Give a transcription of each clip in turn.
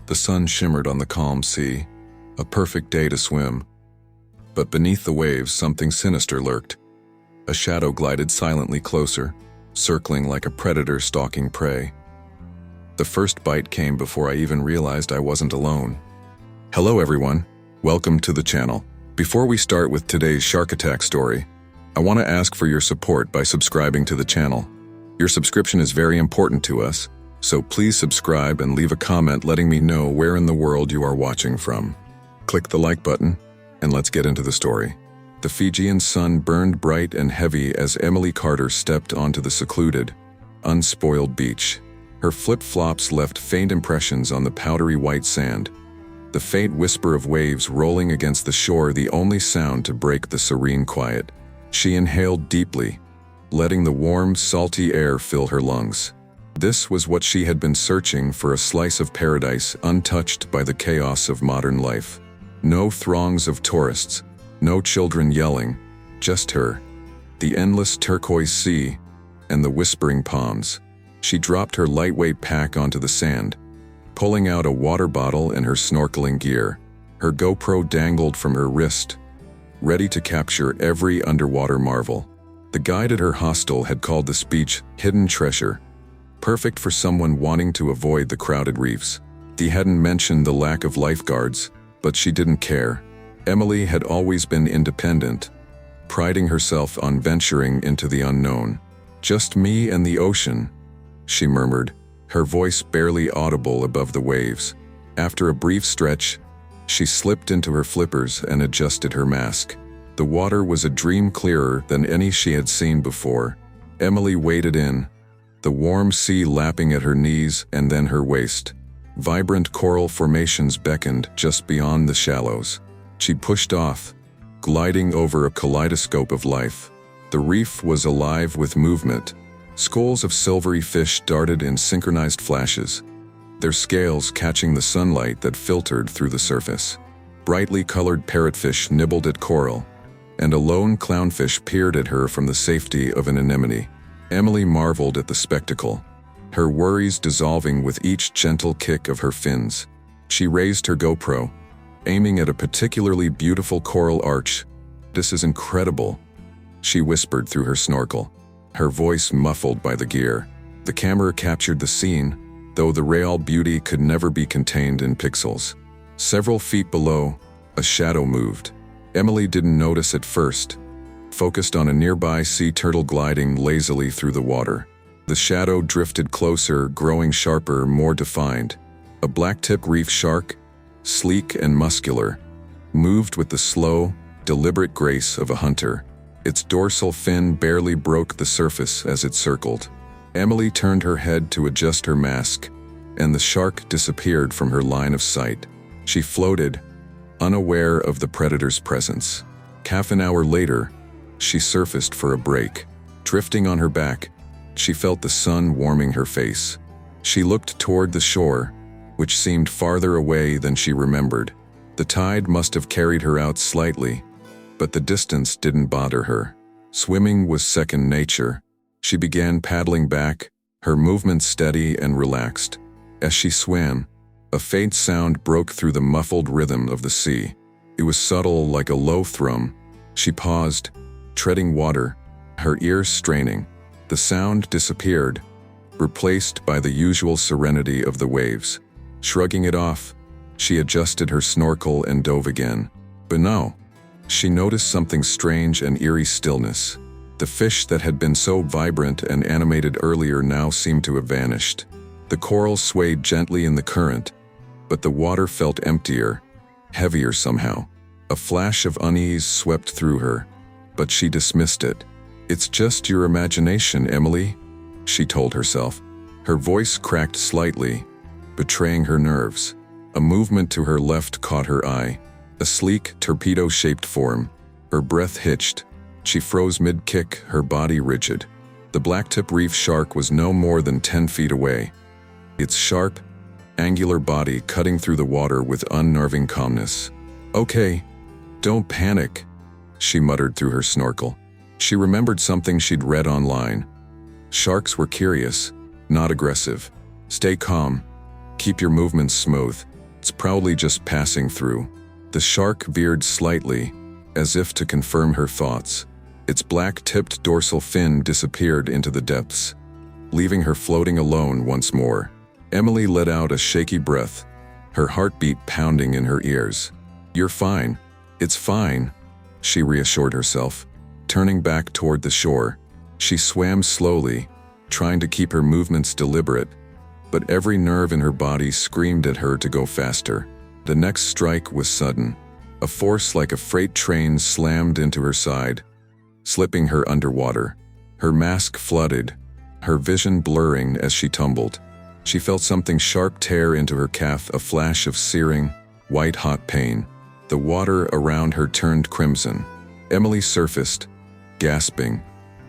The sun shimmered on the calm sea, a perfect day to swim. But beneath the waves, something sinister lurked. A shadow glided silently closer, circling like a predator stalking prey. The first bite came before I even realized I wasn't alone. Hello everyone, welcome to the channel. Before we start with today's shark attack story, I want to ask for your support by subscribing to the channel. Your subscription is very important to us, so please subscribe and leave a comment letting me know where in the world you are watching from. Click the like button, and let's get into the story. The Fijian sun burned bright and heavy as Emily Carter stepped onto the secluded, unspoiled beach. Her flip-flops left faint impressions on the powdery white sand, the faint whisper of waves rolling against the shore the only sound to break the serene quiet. She inhaled deeply, letting the warm, salty air fill her lungs. This was what she had been searching for, a slice of paradise untouched by the chaos of modern life. No throngs of tourists, no children yelling, just her, the endless turquoise sea, and the whispering palms. She dropped her lightweight pack onto the sand, pulling out a water bottle and her snorkeling gear. Her GoPro dangled from her wrist, ready to capture every underwater marvel. The guide at her hostel had called this beach hidden treasure, perfect for someone wanting to avoid the crowded reefs. He hadn't mentioned the lack of lifeguards, but she didn't care. Emily had always been independent, priding herself on venturing into the unknown. "Just me and the ocean," she murmured, her voice barely audible above the waves. After a brief stretch, she slipped into her flippers and adjusted her mask. The water was a dream clearer than any she had seen before. Emily waded in, the warm sea lapping at her knees and then her waist. Vibrant coral formations beckoned just beyond the shallows. She pushed off, gliding over a kaleidoscope of life. The reef was alive with movement. Schools of silvery fish darted in synchronized flashes, their scales catching the sunlight that filtered through the surface. Brightly colored parrotfish nibbled at coral, and a lone clownfish peered at her from the safety of an anemone. Emily marveled at the spectacle, her worries dissolving with each gentle kick of her fins. She raised her GoPro, aiming at a particularly beautiful coral arch. "This is incredible," she whispered through her snorkel, her voice muffled by the gear. The camera captured the scene, though the real beauty could never be contained in pixels. Several feet below, a shadow moved. Emily didn't notice at first, focused on a nearby sea turtle gliding lazily through the water. The shadow drifted closer, growing sharper, more defined. A black-tip reef shark, sleek and muscular, moved with the slow, deliberate grace of a hunter. Its dorsal fin barely broke the surface as it circled. Emily turned her head to adjust her mask, and the shark disappeared from her line of sight. She floated, unaware of the predator's presence. Half an hour later, she surfaced for a break. Drifting on her back, she felt the sun warming her face. She looked toward the shore, which seemed farther away than she remembered. The tide must have carried her out slightly, but the distance didn't bother her. Swimming was second nature. She began paddling back, her movements steady and relaxed. As she swam, a faint sound broke through the muffled rhythm of the sea. It was subtle, like a low thrum. She paused, treading water, her ears straining. The sound disappeared, replaced by the usual serenity of the waves. Shrugging it off, she adjusted her snorkel and dove again. But no, she noticed something strange, an eerie stillness. The fish that had been so vibrant and animated earlier now seemed to have vanished. The coral swayed gently in the current, but the water felt emptier, heavier somehow. A flash of unease swept through her, but she dismissed it. "It's just your imagination, Emily," she told herself. Her voice cracked slightly, betraying her nerves. A movement to her left caught her eye, a sleek, torpedo-shaped form. Her breath hitched. She froze mid-kick, her body rigid. The blacktip reef shark was no more than 10 feet away, its sharp, angular body cutting through the water with unnerving calmness. "Okay, don't panic," she muttered through her snorkel. She remembered something she'd read online. Sharks were curious, not aggressive. Stay calm, keep your movements smooth. It's probably just passing through." The shark veered slightly, as if to confirm her thoughts. Its black-tipped dorsal fin disappeared into the depths, leaving her floating alone once more. Emily let out a shaky breath, her heartbeat pounding in her ears. "You're fine. It's fine," she reassured herself. Turning back toward the shore, she swam slowly, trying to keep her movements deliberate, but every nerve in her body screamed at her to go faster. The next strike was sudden. A force like a freight train slammed into her side, slipping her underwater. Her mask flooded, her vision blurring as she tumbled. She felt something sharp tear into her calf, a flash of searing, white-hot pain. The water around her turned crimson. Emily surfaced, gasping,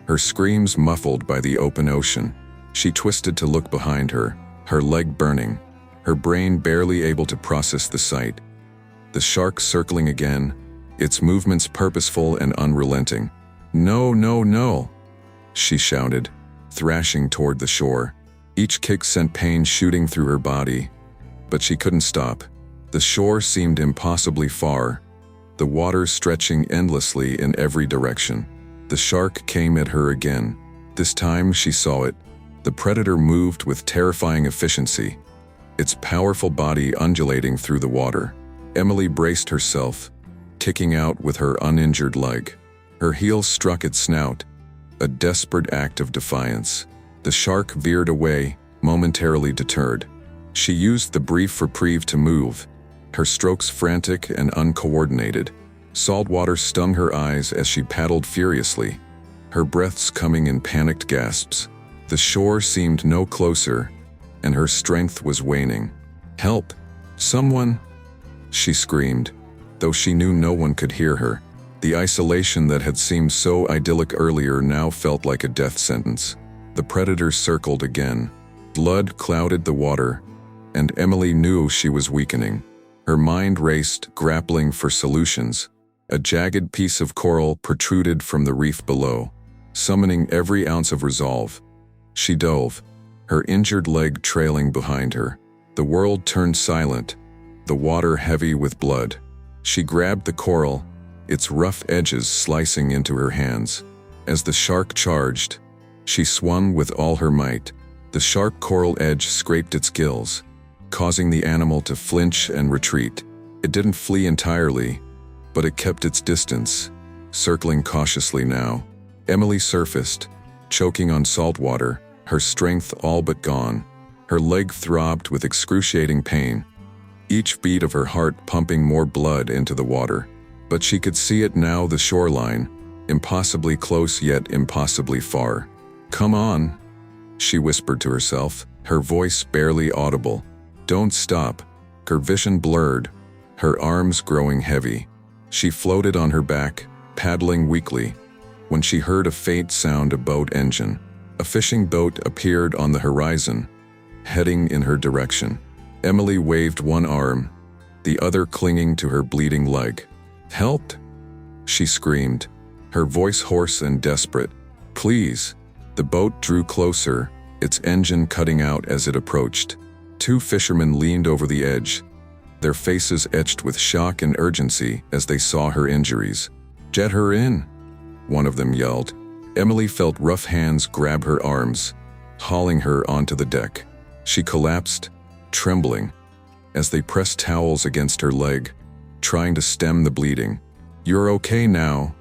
her screams muffled by the open ocean. She twisted to look behind her, her leg burning, her brain barely able to process the sight. The shark circling again, its movements purposeful and unrelenting. "No, no, no!" she shouted, thrashing toward the shore. Each kick sent pain shooting through her body, but she couldn't stop. The shore seemed impossibly far, the water stretching endlessly in every direction. The shark came at her again. This time she saw it. The predator moved with terrifying efficiency, its powerful body undulating through the water. Emily braced herself, kicking out with her uninjured leg. Her heels struck its snout, a desperate act of defiance. The shark veered away, momentarily deterred. She used the brief reprieve to move, her strokes frantic and uncoordinated. Salt water stung her eyes as she paddled furiously, her breaths coming in panicked gasps. The shore seemed no closer, and her strength was waning. "Help! Someone!" she screamed, though she knew no one could hear her. The isolation that had seemed so idyllic earlier now felt like a death sentence. The predator circled again. Blood clouded the water, and Emily knew she was weakening. Her mind raced, grappling for solutions. A jagged piece of coral protruded from the reef below, summoning every ounce of resolve. She dove, her injured leg trailing behind her. The world turned silent, the water heavy with blood. She grabbed the coral, its rough edges slicing into her hands. As the shark charged, she swung with all her might. The sharp coral edge scraped its gills, causing the animal to flinch and retreat. It didn't flee entirely, but it kept its distance, circling cautiously now. Emily surfaced, choking on salt water, her strength all but gone. Her leg throbbed with excruciating pain, each beat of her heart pumping more blood into the water. But she could see it now, the shoreline, impossibly close yet impossibly far. "Come on," she whispered to herself, her voice barely audible. "Don't stop." Her vision blurred, her arms growing heavy. She floated on her back, paddling weakly, when she heard a faint sound of boat engine. A fishing boat appeared on the horizon, heading in her direction. Emily waved one arm, the other clinging to her bleeding leg. "Help!" she screamed, her voice hoarse and desperate. "Please." The boat drew closer, its engine cutting out as it approached. Two fishermen leaned over the edge, their faces etched with shock and urgency as they saw her injuries. "Get her in," one of them yelled. Emily felt rough hands grab her arms, hauling her onto the deck. She collapsed, trembling, as they pressed towels against her leg, trying to stem the bleeding. "You're okay now,"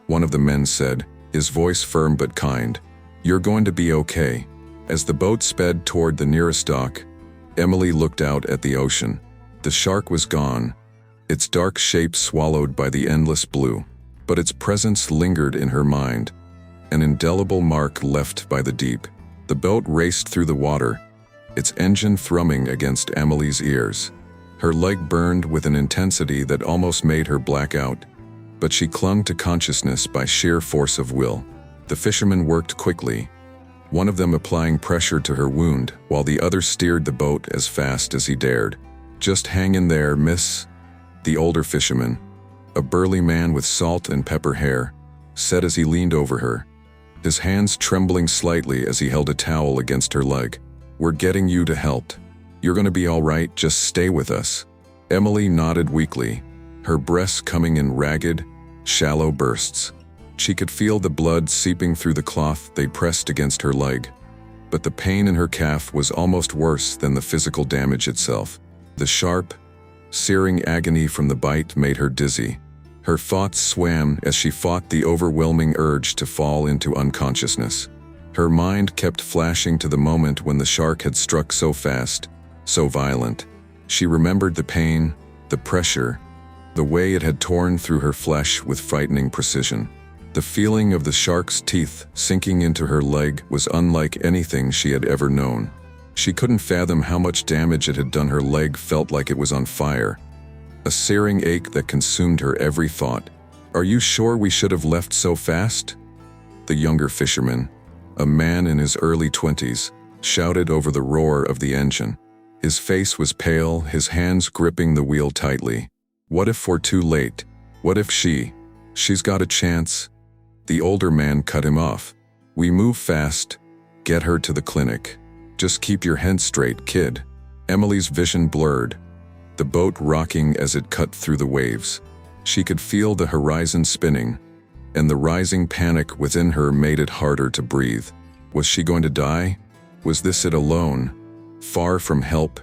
one of the men said, his voice firm but kind. "You're going to be okay." As the boat sped toward the nearest dock, Emily looked out at the ocean. The shark was gone, its dark shape swallowed by the endless blue. But its presence lingered in her mind, an indelible mark left by the deep. The boat raced through the water, its engine thrumming against Emily's ears. Her leg burned with an intensity that almost made her black out, but she clung to consciousness by sheer force of will. The fishermen worked quickly, one of them applying pressure to her wound, while the other steered the boat as fast as he dared. "Just hang in there, miss," the older fisherman, a burly man with salt and pepper hair, said as he leaned over her, his hands trembling slightly as he held a towel against her leg. "We're getting you to help. You're gonna be all right, just stay with us." Emily nodded weakly, her breasts coming in ragged, shallow bursts. She could feel the blood seeping through the cloth they pressed against her leg. But the pain in her calf was almost worse than the physical damage itself. The sharp, searing agony from the bite made her dizzy. Her thoughts swam as she fought the overwhelming urge to fall into unconsciousness. Her mind kept flashing to the moment when the shark had struck so fast, so violent. She remembered the pain, the pressure, the way it had torn through her flesh with frightening precision. The feeling of the shark's teeth sinking into her leg was unlike anything she had ever known. She couldn't fathom how much damage it had done. Her leg felt like it was on fire, a searing ache that consumed her every thought. "Are you sure we should have left so fast?" The younger fisherman, a man in his early 20s, shouted over the roar of the engine. His face was pale, his hands gripping the wheel tightly. "What if we're too late? What if she's got a chance?" The older man cut him off. "We move fast. Get her to the clinic. Just keep your head straight, kid." Emily's vision blurred, the boat rocking as it cut through the waves. She could feel the horizon spinning, and the rising panic within her made it harder to breathe. Was she going to die? Was this it alone, far from help,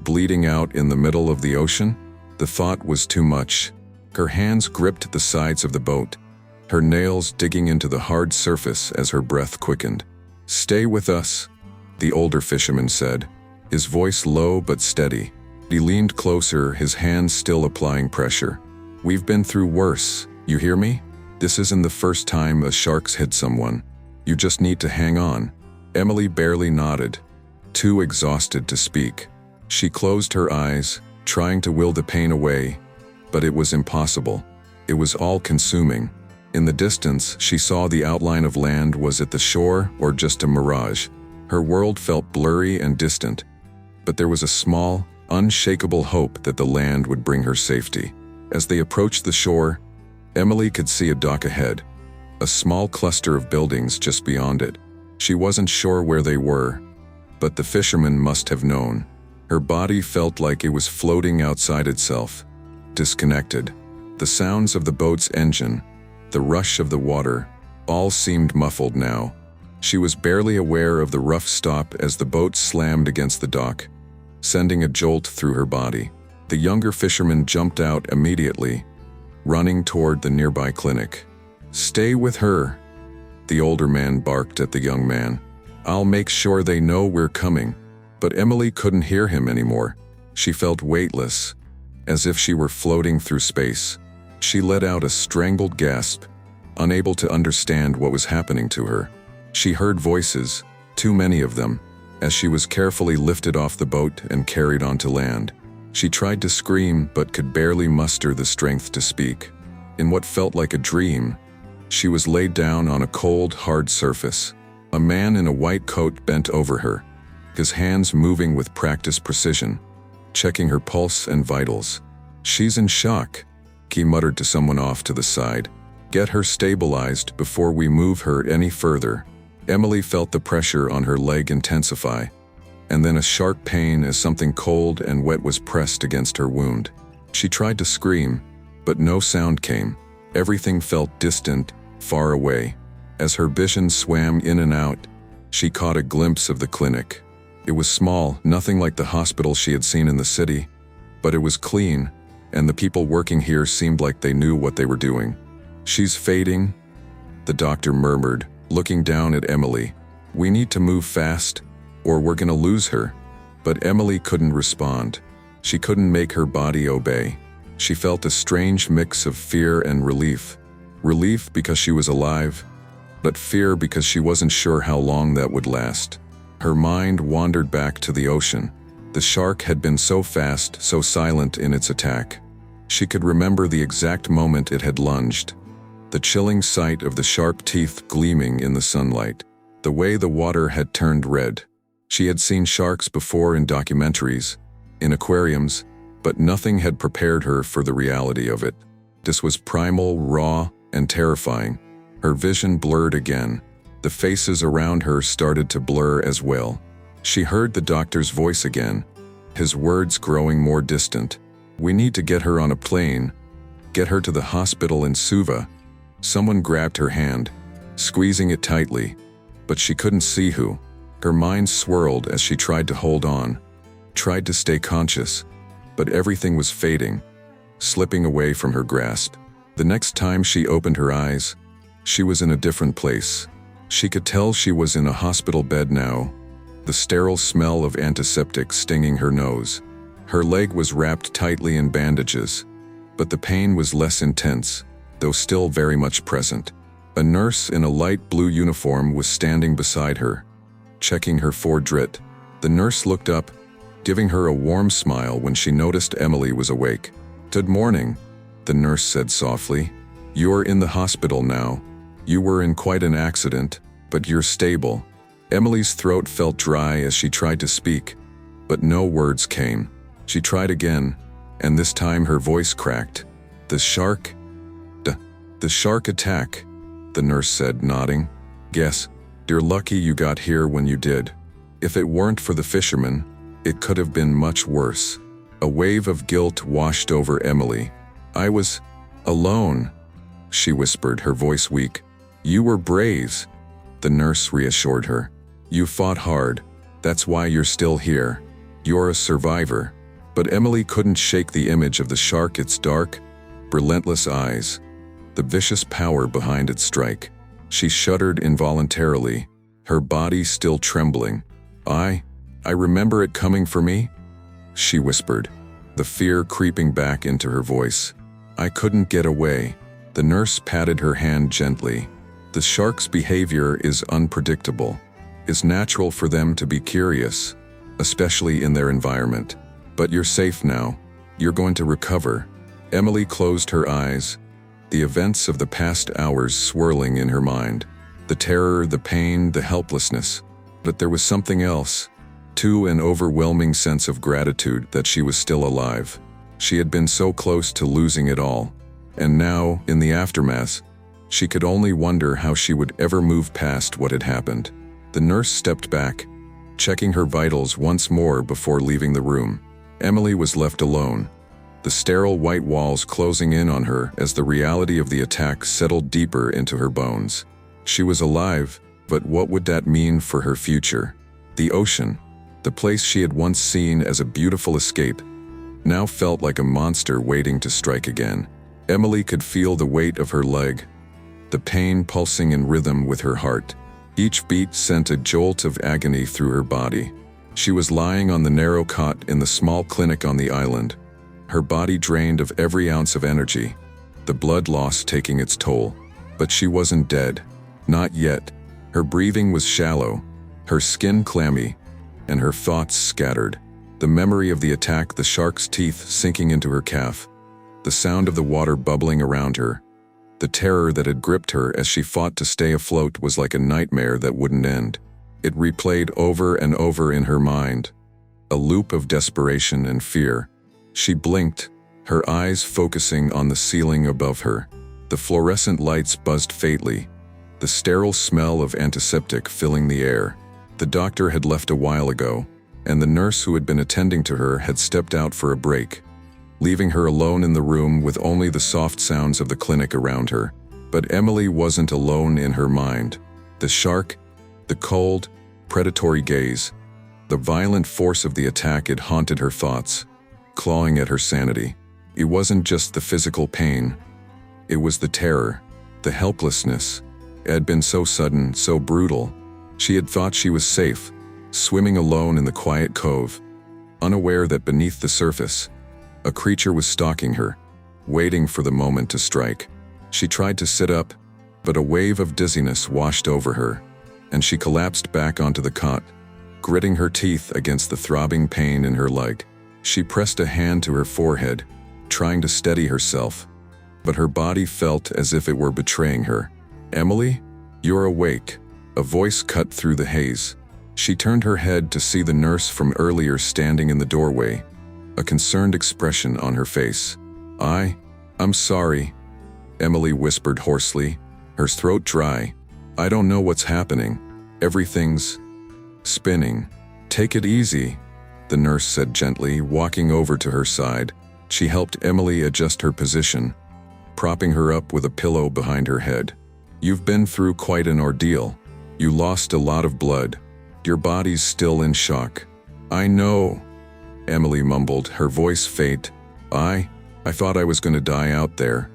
bleeding out in the middle of the ocean? The thought was too much. Her hands gripped the sides of the boat, her nails digging into the hard surface as her breath quickened. "Stay with us," the older fisherman said, his voice low but steady. He leaned closer, his hands still applying pressure. "We've been through worse, you hear me? This isn't the first time a shark's hit someone. You just need to hang on." Emily barely nodded, too exhausted to speak. She closed her eyes, trying to will the pain away, but it was impossible. It was all-consuming. In the distance, she saw the outline of land. Was it the shore or just a mirage? Her world felt blurry and distant, but there was a small, unshakable hope that the land would bring her safety. As they approached the shore, Emily could see a dock ahead, a small cluster of buildings just beyond it. She wasn't sure where they were, but the fisherman must have known. Her body felt like it was floating outside itself, disconnected. The sounds of the boat's engine, the rush of the water, all seemed muffled now. She was barely aware of the rough stop as the boat slammed against the dock, sending a jolt through her body. The younger fisherman jumped out immediately, running toward the nearby clinic. "Stay with her," the older man barked at the young man. "I'll make sure they know we're coming." But Emily couldn't hear him anymore. She felt weightless, as if she were floating through space. She let out a strangled gasp, unable to understand what was happening to her. She heard voices, too many of them, as she was carefully lifted off the boat and carried onto land. She tried to scream but could barely muster the strength to speak. In what felt like a dream, she was laid down on a cold, hard surface. A man in a white coat bent over her, his hands moving with practiced precision, checking her pulse and vitals. "She's in shock," he muttered to someone off to the side. "Get her stabilized before we move her any further." Emily felt the pressure on her leg intensify, and then a sharp pain as something cold and wet was pressed against her wound. She tried to scream, but no sound came. Everything felt distant, far away. As her vision swam in and out, she caught a glimpse of the clinic. It was small, nothing like the hospital she had seen in the city, but it was clean, and the people working here seemed like they knew what they were doing. "She's fading," the doctor murmured, looking down at Emily. "We need to move fast, or we're gonna lose her." But Emily couldn't respond. She couldn't make her body obey. She felt a strange mix of fear and relief. Relief because she was alive, but fear because she wasn't sure how long that would last. Her mind wandered back to the ocean. The shark had been so fast, so silent in its attack. She could remember the exact moment it had lunged, the chilling sight of the sharp teeth gleaming in the sunlight, the way the water had turned red. She had seen sharks before in documentaries, in aquariums, but nothing had prepared her for the reality of it. This was primal, raw, and terrifying. Her vision blurred again. The faces around her started to blur as well. She heard the doctor's voice again, his words growing more distant. We need to get her on a plane. Get her to the hospital in Suva. Someone grabbed her hand, squeezing it tightly, but she couldn't see who. Her mind swirled as she tried to hold on, tried to stay conscious, but everything was fading, slipping away from her grasp. The next time she opened her eyes, she was in a different place. She could tell she was in a hospital bed now, the sterile smell of antiseptic stinging her nose. Her leg was wrapped tightly in bandages, but the pain was less intense, though still very much present. A nurse in a light blue uniform was standing beside her, checking her Fordrit. The nurse looked up, giving her a warm smile when she noticed Emily was awake. "Good morning," the nurse said softly. "You're in the hospital now. You were in quite an accident, but you're stable." Emily's throat felt dry as she tried to speak, but no words came. She tried again, and this time her voice cracked. "The shark? The shark attack," the nurse said, nodding. "Yes, you're lucky you got here when you did. If it weren't for the fishermen, it could have been much worse." A wave of guilt washed over Emily. "I was alone," she whispered, her voice weak. "You were brave," the nurse reassured her. "You fought hard. That's why you're still here. You're a survivor." But Emily couldn't shake the image of the shark, its dark, relentless eyes, the vicious power behind its strike. She shuddered involuntarily, her body still trembling. I remember it coming for me," she whispered, the fear creeping back into her voice. "I couldn't get away." The nurse patted her hand gently. "The shark's behavior is unpredictable. It's natural for them to be curious, especially in their environment. But you're safe now. You're going to recover." Emily closed her eyes, the events of the past hours swirling in her mind. The terror, the pain, the helplessness. But there was something else, too, an overwhelming sense of gratitude that she was still alive. She had been so close to losing it all. And now, in the aftermath, she could only wonder how she would ever move past what had happened. The nurse stepped back, checking her vitals once more before leaving the room. Emily was left alone, the sterile white walls closing in on her as the reality of the attack settled deeper into her bones. She was alive, but what would that mean for her future? The ocean, the place she had once seen as a beautiful escape, now felt like a monster waiting to strike again. Emily could feel the weight of her leg, the pain pulsing in rhythm with her heart. Each beat sent a jolt of agony through her body. She was lying on the narrow cot in the small clinic on the island, her body drained of every ounce of energy, the blood loss taking its toll. But she wasn't dead. Not yet. Her breathing was shallow, her skin clammy, and her thoughts scattered. The memory of the attack, the shark's teeth sinking into her calf, the sound of the water bubbling around her, the terror that had gripped her as she fought to stay afloat was like a nightmare that wouldn't end. It replayed over and over in her mind, a loop of desperation and fear. She blinked, her eyes focusing on the ceiling above her. The fluorescent lights buzzed faintly, the sterile smell of antiseptic filling the air. The doctor had left a while ago, and the nurse who had been attending to her had stepped out for a break, leaving her alone in the room with only the soft sounds of the clinic around her. But Emily wasn't alone in her mind. The shark, the cold, predatory gaze, the violent force of the attack had haunted her thoughts, clawing at her sanity. It wasn't just the physical pain. It was the terror, the helplessness. It had been so sudden, so brutal. She had thought she was safe, swimming alone in the quiet cove, unaware that beneath the surface, a creature was stalking her, waiting for the moment to strike. She tried to sit up, but a wave of dizziness washed over her, and she collapsed back onto the cot, gritting her teeth against the throbbing pain in her leg. She pressed a hand to her forehead, trying to steady herself, but her body felt as if it were betraying her. "Emily, you're awake," a voice cut through the haze. She turned her head to see the nurse from earlier standing in the doorway, a concerned expression on her face. I'm sorry," Emily whispered hoarsely, her throat dry. "I don't know what's happening. Everything's spinning." "Take it easy," the nurse said gently, walking over to her side, She helped Emily adjust her position, propping her up with a pillow behind her head. "You've been through quite an ordeal. You lost a lot of blood. Your body's still in shock." "I know," Emily mumbled, her voice faint. I thought I was going to die out there.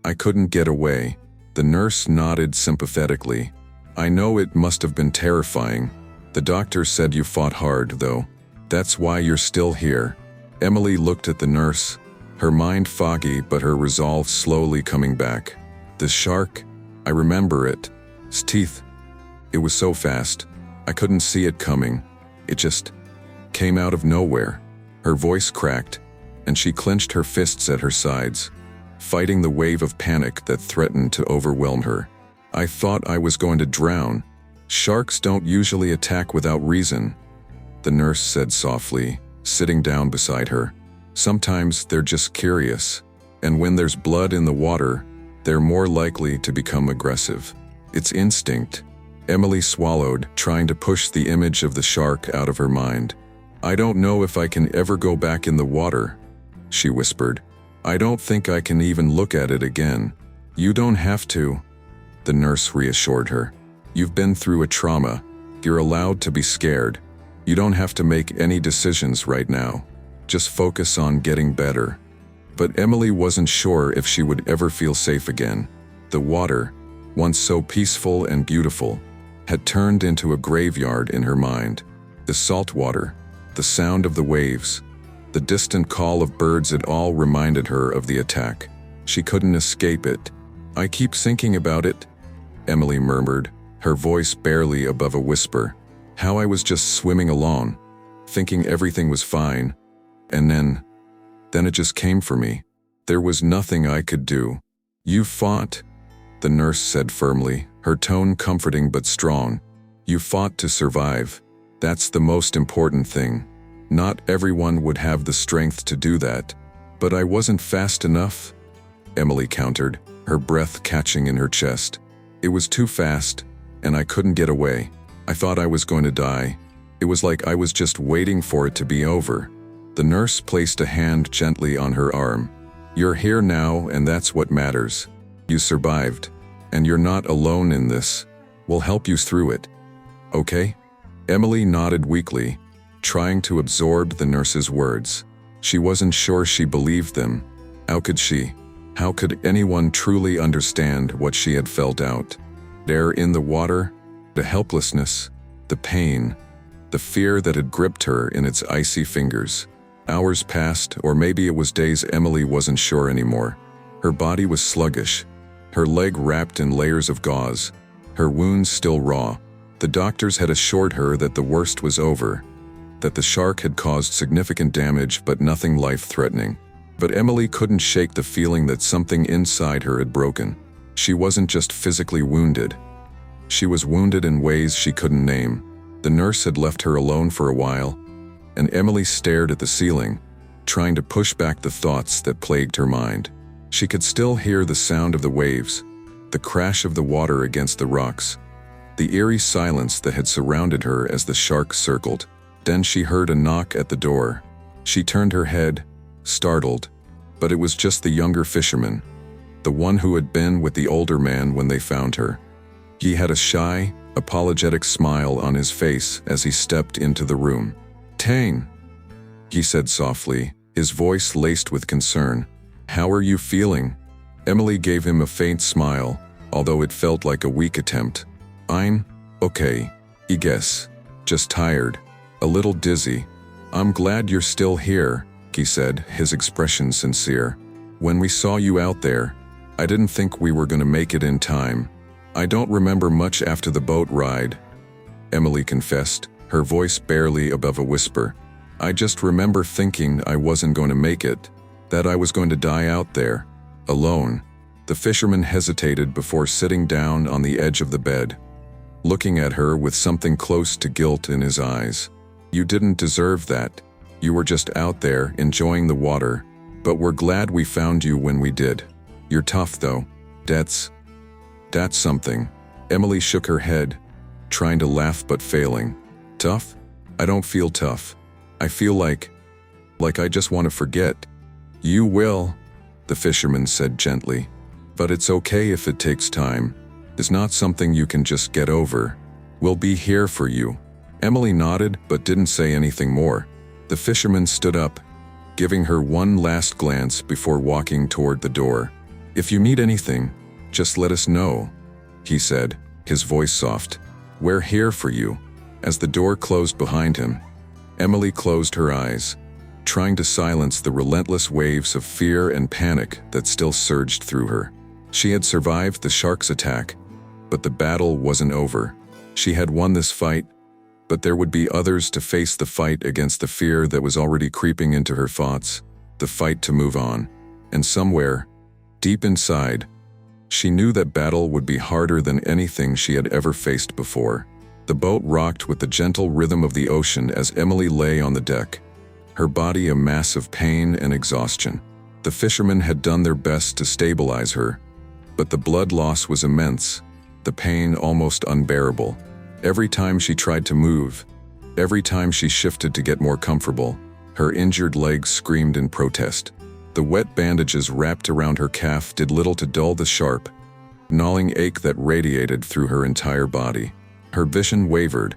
I couldn't get away." The nurse nodded sympathetically. "I know it must have been terrifying. The doctor said you fought hard, though. That's why you're still here." Emily looked at the nurse, her mind foggy but her resolve slowly coming back. "The shark? I remember it. Its teeth. It was so fast. I couldn't see it coming. It just came out of nowhere." Her voice cracked, and she clenched her fists at her sides, fighting the wave of panic that threatened to overwhelm her. "I thought I was going to drown. Sharks don't usually attack without reason," the nurse said softly, sitting down beside her. "Sometimes they're just curious, and when there's blood in the water, they're more likely to become aggressive. It's instinct." Emily swallowed, trying to push the image of the shark out of her mind. "I don't know if I can ever go back in the water," she whispered. "I don't think I can even look at it again." "You don't have to," the nurse reassured her. "You've been through a trauma. You're allowed to be scared. You don't have to make any decisions right now. Just focus on getting better." But Emily wasn't sure if she would ever feel safe again. The water, once so peaceful and beautiful, had turned into a graveyard in her mind. The salt water, the sound of the waves, the distant call of birds, it all reminded her of the attack. She couldn't escape it. "I keep thinking about it," Emily murmured, her voice barely above a whisper. "How I was just swimming along, thinking everything was fine. And then it just came for me. There was nothing I could do." "You fought," the nurse said firmly, her tone comforting but strong. "You fought to survive. That's the most important thing. Not everyone would have the strength to do that." "But I wasn't fast enough," Emily countered, her breath catching in her chest. "It was too fast, and I couldn't get away. I thought I was going to die. It was like I was just waiting for it to be over." The nurse placed a hand gently on her arm. "You're here now, and that's what matters. You survived, and you're not alone in this. We'll help you through it. Okay?" Emily nodded weakly, trying to absorb the nurse's words. She wasn't sure she believed them. How could she? How could anyone truly understand what she had felt out there in the water? The helplessness, the pain, the fear that had gripped her in its icy fingers. Hours passed, or maybe it was days. Emily wasn't sure anymore. Her body was sluggish, her leg wrapped in layers of gauze, her wounds still raw. The doctors had assured her that the worst was over, that the shark had caused significant damage but nothing life-threatening. But Emily couldn't shake the feeling that something inside her had broken. She wasn't just physically wounded. She was wounded in ways she couldn't name. The nurse had left her alone for a while, and Emily stared at the ceiling, trying to push back the thoughts that plagued her mind. She could still hear the sound of the waves, the crash of the water against the rocks, the eerie silence that had surrounded her as the shark circled. Then she heard a knock at the door. She turned her head, startled, but it was just the younger fisherman, the one who had been with the older man when they found her. He had a shy, apologetic smile on his face as he stepped into the room. "Tang," he said softly, his voice laced with concern. "How are you feeling?" Emily gave him a faint smile, although it felt like a weak attempt. "I'm okay, I guess. Just tired, a little dizzy." "I'm glad you're still here," he said, his expression sincere. "When we saw you out there, I didn't think we were going to make it in time." "I don't remember much after the boat ride," Emily confessed, her voice barely above a whisper. "I just remember thinking I wasn't going to make it, that I was going to die out there, alone." The fisherman hesitated before sitting down on the edge of the bed, looking at her with something close to guilt in his eyes. "You didn't deserve that. You were just out there enjoying the water, but we're glad we found you when we did. You're tough though. That's something." Emily shook her head, trying to laugh but failing. "Tough? I don't feel tough. I feel like Like I just want to forget. You will, the fisherman said gently. But it's okay if it takes time. It's not something you can just get over. We'll be here for you. Emily nodded but didn't say anything more. The fisherman stood up, giving her one last glance before walking toward the door. If you need anything, just let us know, he said, his voice soft. We're here for you. As the door closed behind him, Emily closed her eyes, trying to silence the relentless waves of fear and panic that still surged through her. She had survived the shark's attack, but the battle wasn't over. She had won this fight, but there would be others to face the fight against the fear that was already creeping into her thoughts, the fight to move on. And somewhere, deep inside, she knew that battle would be harder than anything she had ever faced before. The boat rocked with the gentle rhythm of the ocean as Emily lay on the deck, her body a mass of pain and exhaustion. The fishermen had done their best to stabilize her, but the blood loss was immense, the pain almost unbearable. Every time she tried to move, every time she shifted to get more comfortable, her injured legs screamed in protest. The wet bandages wrapped around her calf did little to dull the sharp, gnawing ache that radiated through her entire body. Her vision wavered,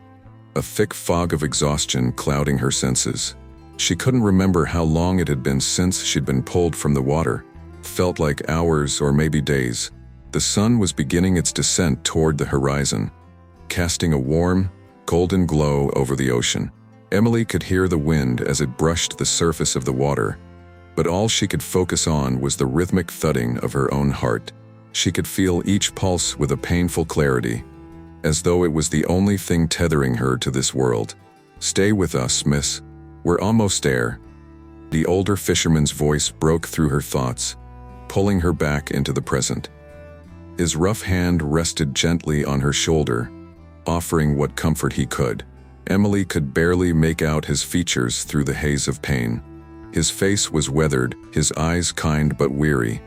a thick fog of exhaustion clouding her senses. She couldn't remember how long it had been since she'd been pulled from the water. Felt like hours or maybe days. The sun was beginning its descent toward the horizon, casting a warm, golden glow over the ocean. Emily could hear the wind as it brushed the surface of the water, but all she could focus on was the rhythmic thudding of her own heart. She could feel each pulse with a painful clarity, as though it was the only thing tethering her to this world. Stay with us, miss. We're almost there. The older fisherman's voice broke through her thoughts, pulling her back into the present. His rough hand rested gently on her shoulder, offering what comfort he could. Emily could barely make out his features through the haze of pain. His face was weathered, his eyes kind but weary.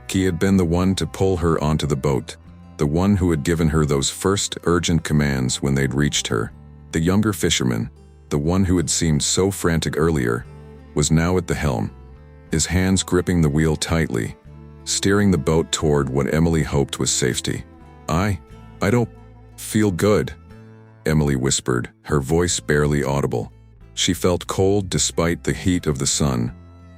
He had been the one to pull her onto the boat, the one who had given her those first urgent commands when they'd reached her. The younger fisherman, the one who had seemed so frantic earlier, was now at the helm, his hands gripping the wheel tightly, steering the boat toward what Emily hoped was safety. I don't feel good, Emily whispered, her voice barely audible. She felt cold despite the heat of the sun,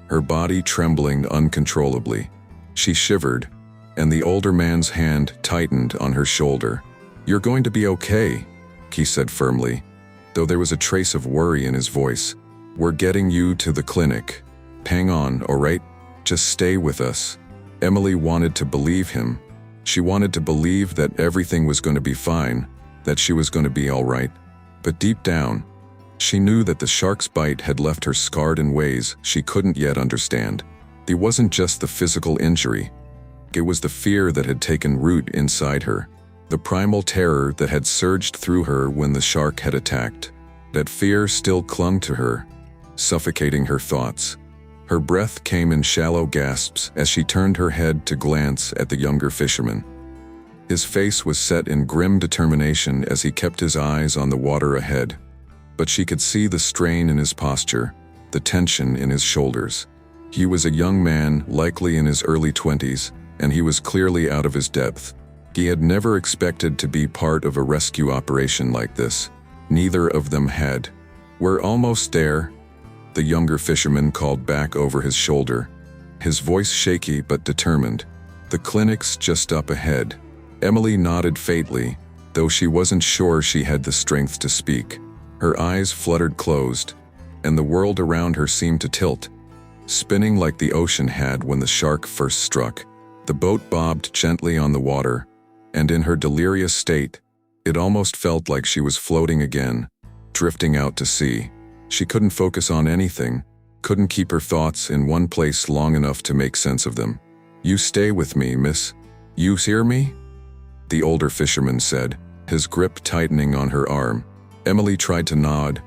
her body trembling uncontrollably. She shivered, and the older man's hand tightened on her shoulder. You're going to be okay, he said firmly, though there was a trace of worry in his voice. We're getting you to the clinic. Hang on, all right? Just stay with us. Emily wanted to believe him. She wanted to believe that everything was going to be fine, that she was going to be all right. But deep down, she knew that the shark's bite had left her scarred in ways she couldn't yet understand. It wasn't just the physical injury. It was the fear that had taken root inside her, the primal terror that had surged through her when the shark had attacked. That fear still clung to her, suffocating her thoughts. Her breath came in shallow gasps as she turned her head to glance at the younger fisherman. His face was set in grim determination as he kept his eyes on the water ahead, but she could see the strain in his posture, the tension in his shoulders. He was a young man, likely in his early 20s, and he was clearly out of his depth. He had never expected to be part of a rescue operation like this. Neither of them had. We're almost there, the younger fisherman called back over his shoulder, his voice shaky but determined. The clinic's just up ahead. Emily nodded faintly, though she wasn't sure she had the strength to speak. Her eyes fluttered closed, and the world around her seemed to tilt, spinning like the ocean had when the shark first struck. The boat bobbed gently on the water, and in her delirious state, it almost felt like she was floating again, drifting out to sea. She couldn't focus on anything, couldn't keep her thoughts in one place long enough to make sense of them. You stay with me, miss. You hear me? The older fisherman said, his grip tightening on her arm. Emily tried to nod,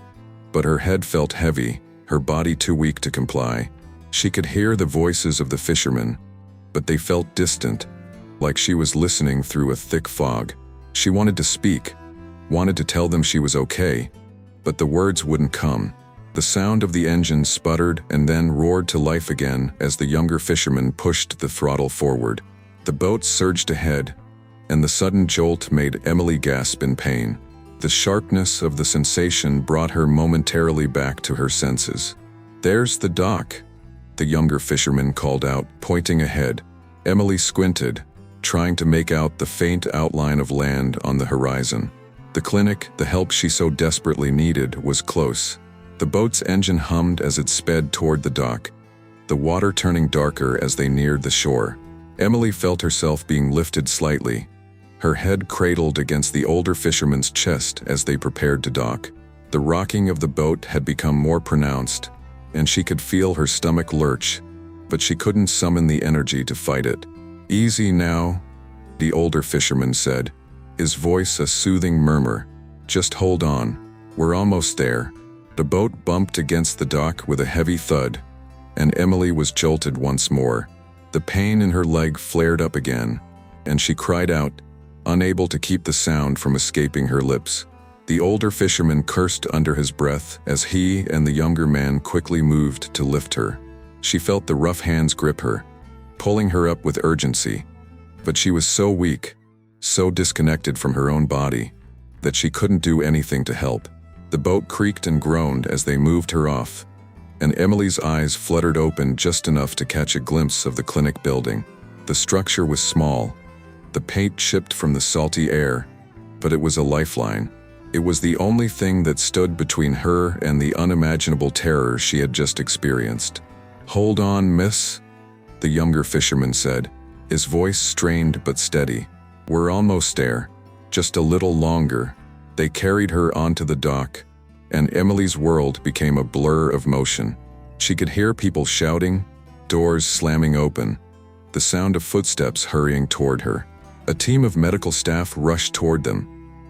but her head felt heavy, her body too weak to comply. She could hear the voices of the fishermen, but they felt distant, like she was listening through a thick fog. She wanted to speak, wanted to tell them she was okay, but the words wouldn't come. The sound of the engine sputtered and then roared to life again as the younger fisherman pushed the throttle forward. The boat surged ahead, and the sudden jolt made Emily gasp in pain. The sharpness of the sensation brought her momentarily back to her senses. "There's the dock," the younger fisherman called out, pointing ahead. Emily squinted, trying to make out the faint outline of land on the horizon. The clinic, the help she so desperately needed, was close. The boat's engine hummed as it sped toward the dock, the water turning darker as they neared the shore. Emily felt herself being lifted slightly, her head cradled against the older fisherman's chest as they prepared to dock. The rocking of the boat had become more pronounced, and she could feel her stomach lurch, but she couldn't summon the energy to fight it. "Easy now," the older fisherman said, his voice a soothing murmur. "Just hold on. We're almost there." The boat bumped against the dock with a heavy thud, and Emily was jolted once more. The pain in her leg flared up again, and she cried out, unable to keep the sound from escaping her lips. The older fisherman cursed under his breath as he and the younger man quickly moved to lift her. She felt the rough hands grip her, pulling her up with urgency, but she was so weak, so disconnected from her own body, that she couldn't do anything to help. The boat creaked and groaned as they moved her off, and Emily's eyes fluttered open just enough to catch a glimpse of the clinic building. The structure was small, the paint chipped from the salty air, but it was a lifeline. It was the only thing that stood between her and the unimaginable terror she had just experienced. "Hold on, miss," the younger fisherman said, his voice strained but steady. "We're almost there. Just a little longer." They carried her onto the dock, and Emily's world became a blur of motion. She could hear people shouting, doors slamming open, the sound of footsteps hurrying toward her. A team of medical staff rushed toward them,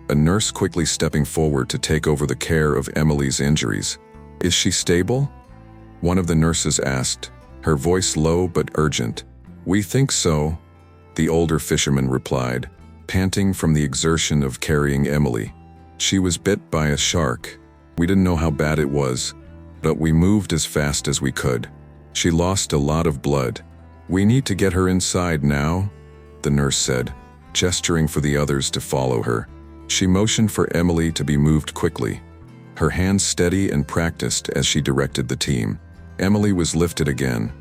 a nurse quickly stepping forward to take over the care of Emily's injuries. "Is she stable?" one of the nurses asked, her voice low but urgent. "We think so," the older fisherman replied, panting from the exertion of carrying Emily. "She was bit by a shark. We didn't know how bad it was, but we moved as fast as we could. She lost a lot of blood. We need to get her inside now," the nurse said, gesturing for the others to follow her. She motioned for Emily to be moved quickly, her hands steady and practiced as she directed the team. Emily was lifted again,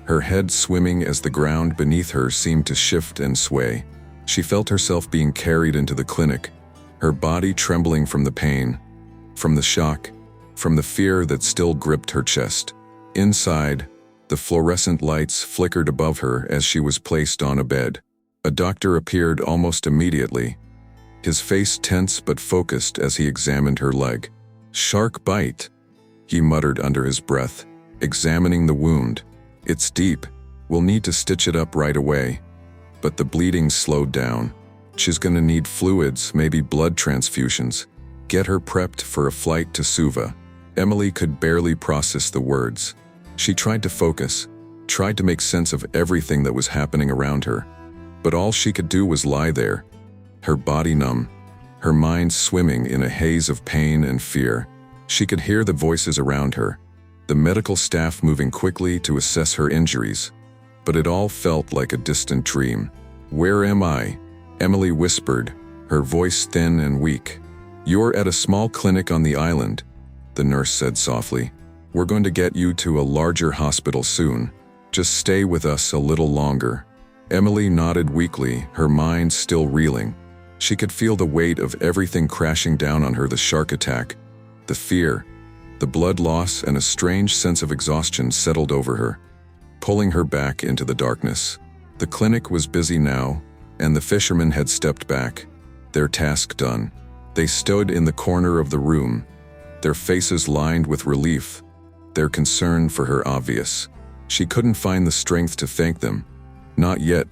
her head swimming as the ground beneath her seemed to shift and sway. She felt herself being carried into the clinic, her body trembling from the pain, from the shock, from the fear that still gripped her chest. Inside, the fluorescent lights flickered above her as she was placed on a bed. A doctor appeared almost immediately, his face tense but focused as he examined her leg. "Shark bite," he muttered under his breath, examining the wound. "It's deep. We'll need to stitch it up right away." But the bleeding slowed down. "She's gonna need fluids, maybe blood transfusions. Get her prepped for a flight to Suva." Emily could barely process the words. She tried to focus, tried to make sense of everything that was happening around her. But all she could do was lie there, her body numb, her mind swimming in a haze of pain and fear. She could hear the voices around her, the medical staff moving quickly to assess her injuries. But it all felt like a distant dream. "Where am I?" Emily whispered, her voice thin and weak. "You're at a small clinic on the island," the nurse said softly. "We're going to get you to a larger hospital soon. Just stay with us a little longer." Emily nodded weakly, her mind still reeling. She could feel the weight of everything crashing down on her: the shark attack, the fear, the blood loss, and a strange sense of exhaustion settled over her, pulling her back into the darkness. The clinic was busy now, and the fishermen had stepped back, their task done. They stood in the corner of the room, their faces lined with relief, their concern for her obvious. She couldn't find the strength to thank them. Not yet,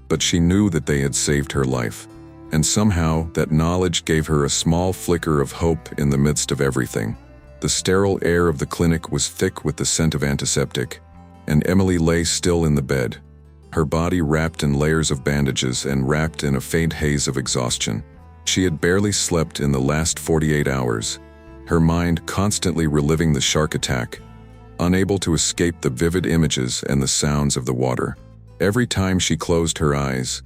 but she knew that they had saved her life. And somehow, that knowledge gave her a small flicker of hope in the midst of everything. The sterile air of the clinic was thick with the scent of antiseptic, and Emily lay still in the bed, her body wrapped in layers of bandages and wrapped in a faint haze of exhaustion. She had barely slept in the last 48 hours, her mind constantly reliving the shark attack, unable to escape the vivid images and the sounds of the water. Every time she closed her eyes,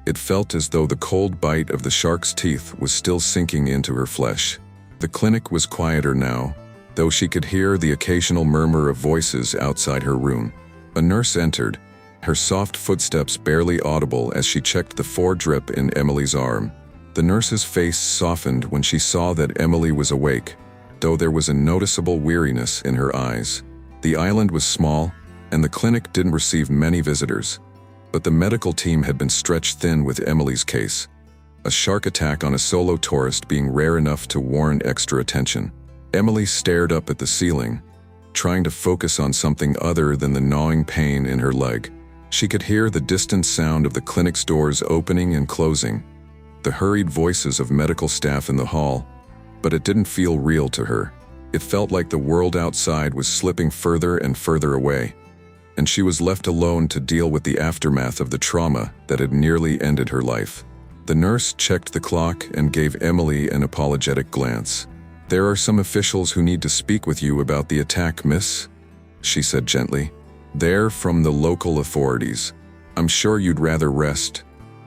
it felt as though the cold bite of the shark's teeth was still sinking into her flesh. The clinic was quieter now, though she could hear the occasional murmur of voices outside her room. A nurse entered, her soft footsteps barely audible as she checked the foredrip in Emily's arm. The nurse's face softened when she saw that Emily was awake, though there was a noticeable weariness in her eyes. The island was small, and the clinic didn't receive many visitors, but the medical team had been stretched thin with Emily's case, a shark attack on a solo tourist being rare enough to warrant extra attention. Emily stared up at the ceiling, trying to focus on something other than the gnawing pain in her leg. She could hear the distant sound of the clinic's doors opening and closing, the hurried voices of medical staff in the hall, but it didn't feel real to her. It felt like the world outside was slipping further and further away, and she was left alone to deal with the aftermath of the trauma that had nearly ended her life. The nurse checked the clock and gave Emily an apologetic glance. "There are some officials who need to speak with you about the attack, miss," she said gently. "They're from the local authorities. I'm sure you'd rather rest,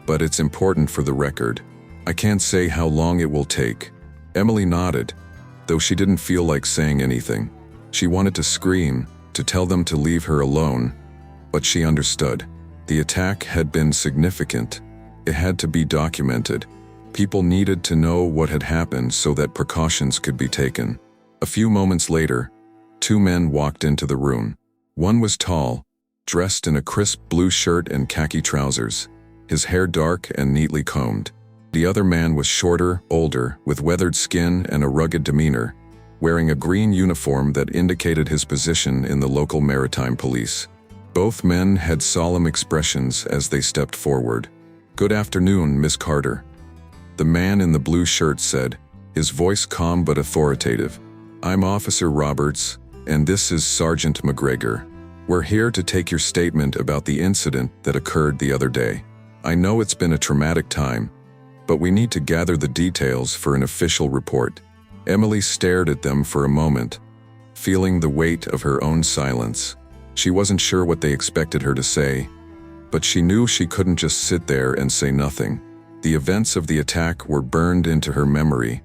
but it's important for the record. I can't say how long it will take." Emily nodded, though she didn't feel like saying anything. She wanted to scream, to tell them to leave her alone, but she understood. The attack had been significant. It had to be documented. People needed to know what had happened so that precautions could be taken. A few moments later, two men walked into the room. One was tall, dressed in a crisp blue shirt and khaki trousers, his hair dark and neatly combed. The other man was shorter, older, with weathered skin and a rugged demeanor, wearing a green uniform that indicated his position in the local maritime police. Both men had solemn expressions as they stepped forward. "Good afternoon, Miss Carter," the man in the blue shirt said, his voice calm but authoritative. "I'm Officer Roberts, and this is Sergeant McGregor. We're here to take your statement about the incident that occurred the other day. I know it's been a traumatic time, but we need to gather the details for an official report." Emily stared at them for a moment, feeling the weight of her own silence. She wasn't sure what they expected her to say, but she knew she couldn't just sit there and say nothing. The events of the attack were burned into her memory,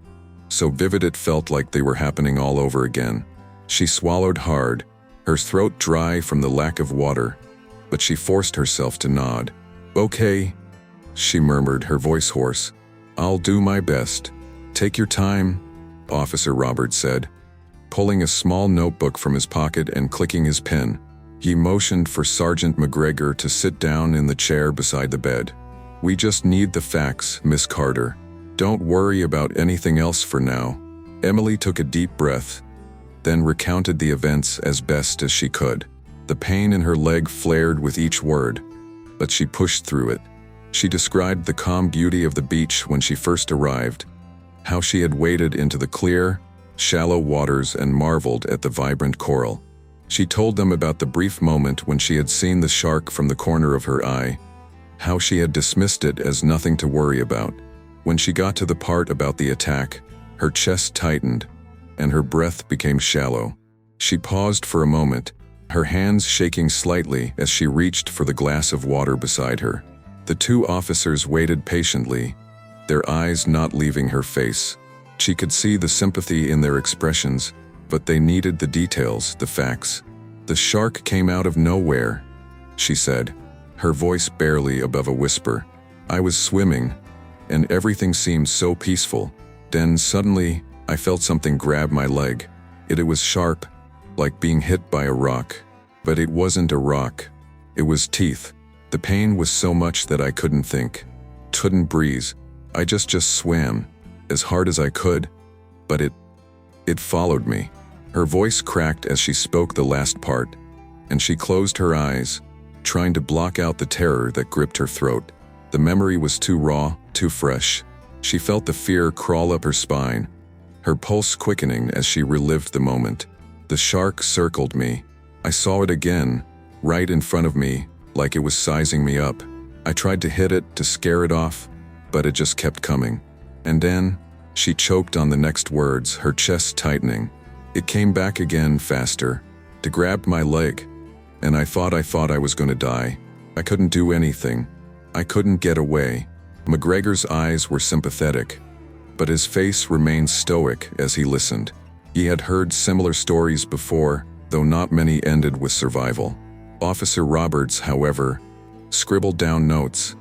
so vivid it felt like they were happening all over again. She swallowed hard, her throat dry from the lack of water, but she forced herself to nod. "Okay," she murmured, her voice hoarse. "I'll do my best." "Take your time," Officer Roberts said, pulling a small notebook from his pocket and clicking his pen. He motioned for Sergeant McGregor to sit down in the chair beside the bed. "We just need the facts, Miss Carter. Don't worry about anything else for now." Emily took a deep breath, then recounted the events as best as she could. The pain in her leg flared with each word, but she pushed through it. She described the calm beauty of the beach when she first arrived, how she had waded into the clear, shallow waters and marveled at the vibrant coral. She told them about the brief moment when she had seen the shark from the corner of her eye, how she had dismissed it as nothing to worry about. When she got to the part about the attack, her chest tightened, and her breath became shallow. She paused for a moment, her hands shaking slightly as she reached for the glass of water beside her. The two officers waited patiently, their eyes not leaving her face. She could see the sympathy in their expressions, but they needed the details, the facts. "The shark came out of nowhere," she said, her voice barely above a whisper. "I was swimming, and everything seemed so peaceful. Then suddenly, I felt something grab my leg. It was sharp, like being hit by a rock. But it wasn't a rock. It was teeth. The pain was so much that I couldn't think, couldn't breathe. I just swam, as hard as I could, but it followed me." Her voice cracked as she spoke the last part, and she closed her eyes, trying to block out the terror that gripped her throat. The memory was too raw, too fresh. She felt the fear crawl up her spine, her pulse quickening as she relived the moment. "The shark circled me. I saw it again, right in front of me, like it was sizing me up. I tried to hit it, to scare it off, but it just kept coming. And then, She choked on the next words, her chest tightening. It came back again, faster. It grabbed my leg. And I thought I was going to die. I couldn't do anything. I couldn't get away. McGregor's eyes were sympathetic, but his face remained stoic as he listened. He had heard similar stories before, though not many ended with survival. Officer Roberts, however, scribbled down notes,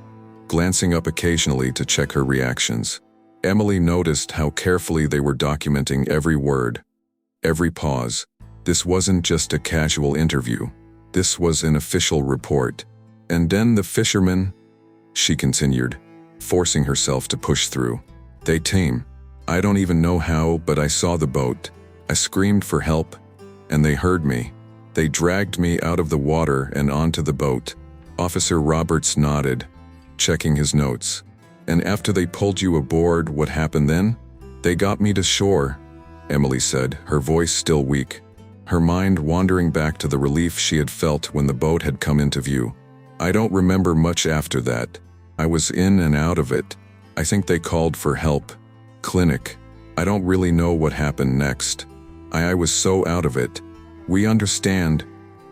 glancing up occasionally to check her reactions. Emily noticed how carefully they were documenting every word, every pause. This wasn't just a casual interview. This was an official report. And then the fishermen, she continued, forcing herself to push through. They came. I don't even know how, but I saw the boat. I screamed for help, and they heard me. They dragged me out of the water and onto the boat. Officer Roberts nodded, checking his notes. And after they pulled you aboard, what happened then? They got me to shore, Emily said, her voice still weak, her mind wandering back to the relief she had felt when the boat had come into view. I don't remember much after that. I was in and out of it. I think they called for help. Clinic. I don't really know what happened next. I was so out of it. We understand,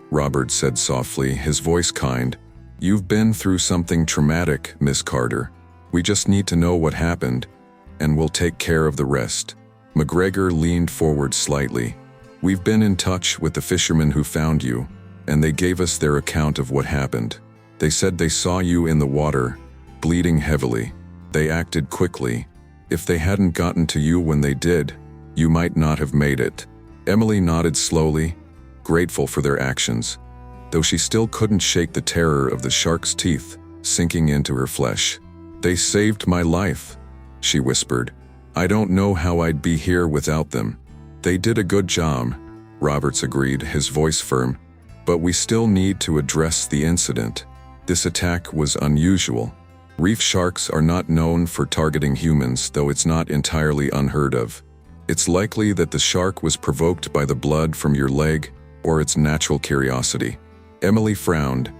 Robert said softly, his voice kind. You've been through something traumatic, Miss Carter. We just need to know what happened, and we'll take care of the rest. McGregor leaned forward slightly. We've been in touch with the fishermen who found you, and they gave us their account of what happened. They said they saw you in the water, bleeding heavily. They acted quickly. If they hadn't gotten to you when they did, you might not have made it. Emily nodded slowly, grateful for their actions, though she still couldn't shake the terror of the shark's teeth sinking into her flesh. They saved my life, she whispered. I don't know how I'd be here without them. They did a good job, Roberts agreed, his voice firm. But we still need to address the incident. This attack was unusual. Reef sharks are not known for targeting humans, though it's not entirely unheard of. It's likely that the shark was provoked by the blood from your leg or its natural curiosity. Emily frowned.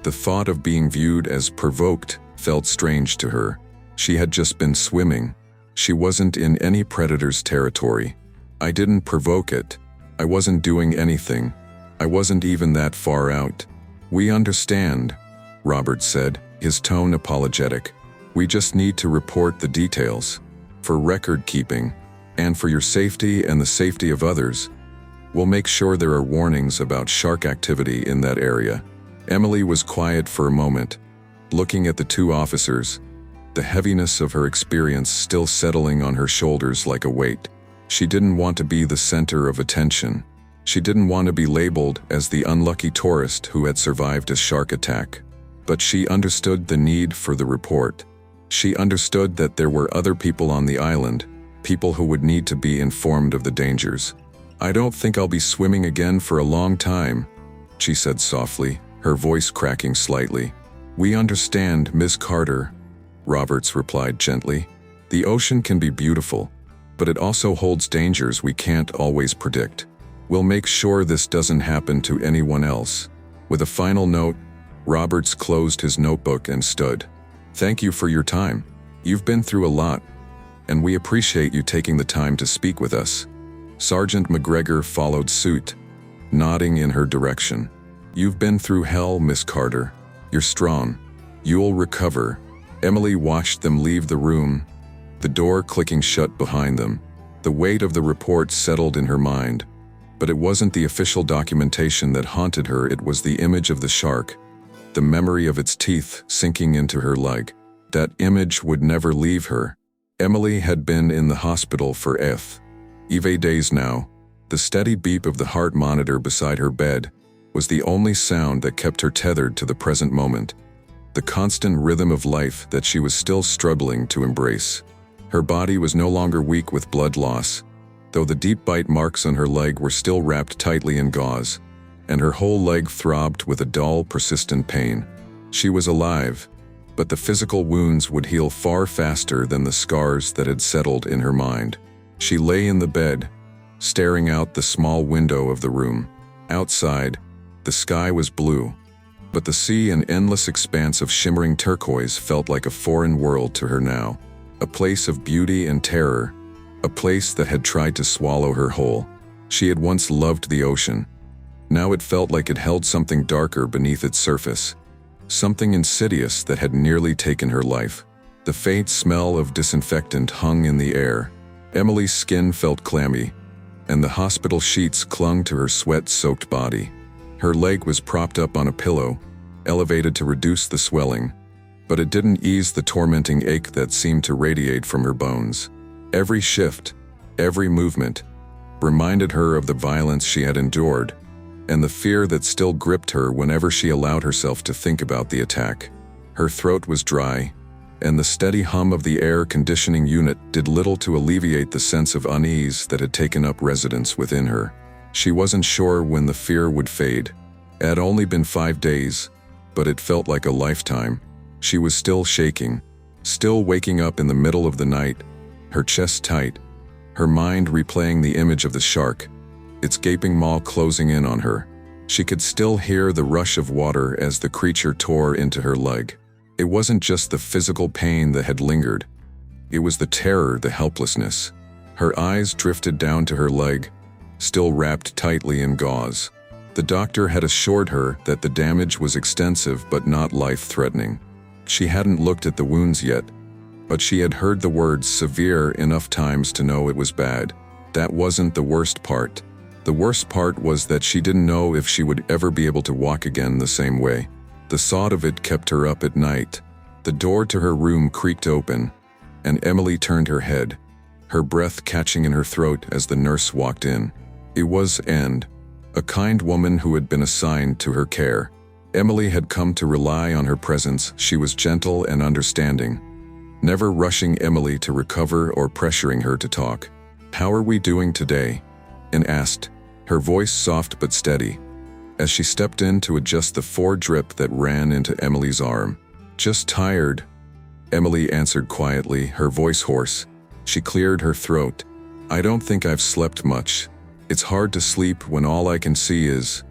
The thought of being viewed as provoked felt strange to her. She had just been swimming. She wasn't in any predator's territory. I didn't provoke it. I wasn't doing anything. I wasn't even that far out. We understand, Robert said, his tone apologetic. We just need to report the details. For record keeping, and for your safety and the safety of others, we'll make sure there are warnings about shark activity in that area. Emily was quiet for a moment, looking at the two officers, the heaviness of her experience still settling on her shoulders like a weight. She didn't want to be the center of attention. She didn't want to be labeled as the unlucky tourist who had survived a shark attack. But she understood the need for the report. She understood that there were other people on the island, people who would need to be informed of the dangers. I don't think I'll be swimming again for a long time, she said softly, her voice cracking slightly. We understand, Miss Carter, Roberts replied gently. The ocean can be beautiful, but it also holds dangers we can't always predict. We'll make sure this doesn't happen to anyone else. With a final note, Roberts closed his notebook and stood. Thank you for your time. You've been through a lot, and we appreciate you taking the time to speak with us. Sergeant McGregor followed suit, nodding in her direction. You've been through hell, Miss Carter. You're strong. You'll recover. Emily watched them leave the room, the door clicking shut behind them. The weight of the report settled in her mind, but it wasn't the official documentation that haunted her, it was the image of the shark, the memory of its teeth sinking into her leg. That image would never leave her. Emily had been in the hospital for five days now. The steady beep of the heart monitor beside her bed was the only sound that kept her tethered to the present moment, the constant rhythm of life that she was still struggling to embrace. Her body was no longer weak with blood loss, though the deep bite marks on her leg were still wrapped tightly in gauze, and her whole leg throbbed with a dull, persistent pain. She was alive, but the physical wounds would heal far faster than the scars that had settled in her mind. She lay in the bed, staring out the small window of the room. Outside, the sky was blue, but the sea, an endless expanse of shimmering turquoise, felt like a foreign world to her now, a place of beauty and terror a place that had tried to swallow her whole. She had once loved the ocean. Now it felt like it held something darker beneath its surface, something insidious that had nearly taken her life. The faint smell of disinfectant hung in the air. Emily's skin felt clammy, and the hospital sheets clung to her sweat-soaked body. Her leg was propped up on a pillow, elevated to reduce the swelling, but it didn't ease the tormenting ache that seemed to radiate from her bones. Every shift, every movement, reminded her of the violence she had endured, and the fear that still gripped her whenever she allowed herself to think about the attack. Her throat was dry, and the steady hum of the air conditioning unit did little to alleviate the sense of unease that had taken up residence within her. She wasn't sure when the fear would fade. It had only been 5 days, but it felt like a lifetime. She was still shaking, still waking up in the middle of the night, her chest tight, her mind replaying the image of the shark, its gaping maw closing in on her. She could still hear the rush of water as the creature tore into her leg. It wasn't just the physical pain that had lingered. It was the terror, the helplessness. Her eyes drifted down to her leg, still wrapped tightly in gauze. The doctor had assured her that the damage was extensive but not life-threatening. She hadn't looked at the wounds yet, but she had heard the words severe enough times to know it was bad. That wasn't the worst part. The worst part was that she didn't know if she would ever be able to walk again the same way. The thought of it kept her up at night. The door to her room creaked open, and Emily turned her head, her breath catching in her throat as the nurse walked in. It was Anne, a kind woman who had been assigned to her care. Emily had come to rely on her presence. She was gentle and understanding, never rushing Emily to recover or pressuring her to talk. "How are we doing today?" Anne asked, her voice soft but steady, as she stepped in to adjust the 4 drip that ran into Emily's arm. "Just tired," Emily answered quietly, her voice hoarse. She cleared her throat. "I don't think I've slept much. It's hard to sleep when all I can see is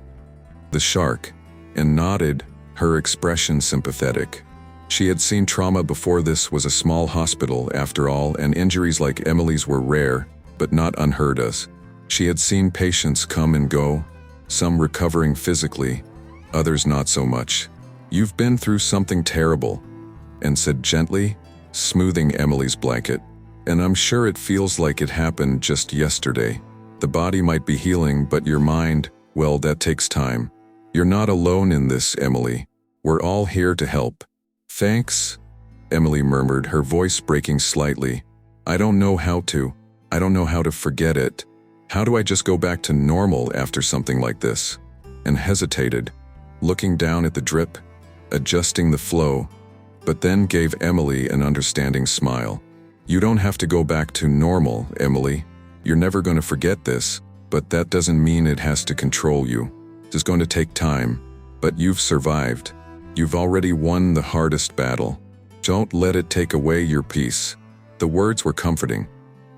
the shark," and nodded, her expression sympathetic. She had seen trauma before. This was a small hospital, after all, and injuries like Emily's were rare, but not unheard of. She had seen patients come and go, some recovering physically, others not so much. "You've been through something terrible," Anne said gently, smoothing Emily's blanket. "And I'm sure it feels like it happened just yesterday. The body might be healing, but your mind, well, that takes time. You're not alone in this, Emily. We're all here to help." "Thanks," Emily murmured, her voice breaking slightly. I don't know how to forget it. How do I just go back to normal after something like this?" And hesitated, looking down at the drip, adjusting the flow, but then gave Emily an understanding smile. "You don't have to go back to normal, Emily. You're never going to forget this, but that doesn't mean it has to control you. It's going to take time, but you've survived. You've already won the hardest battle. Don't let it take away your peace." The words were comforting,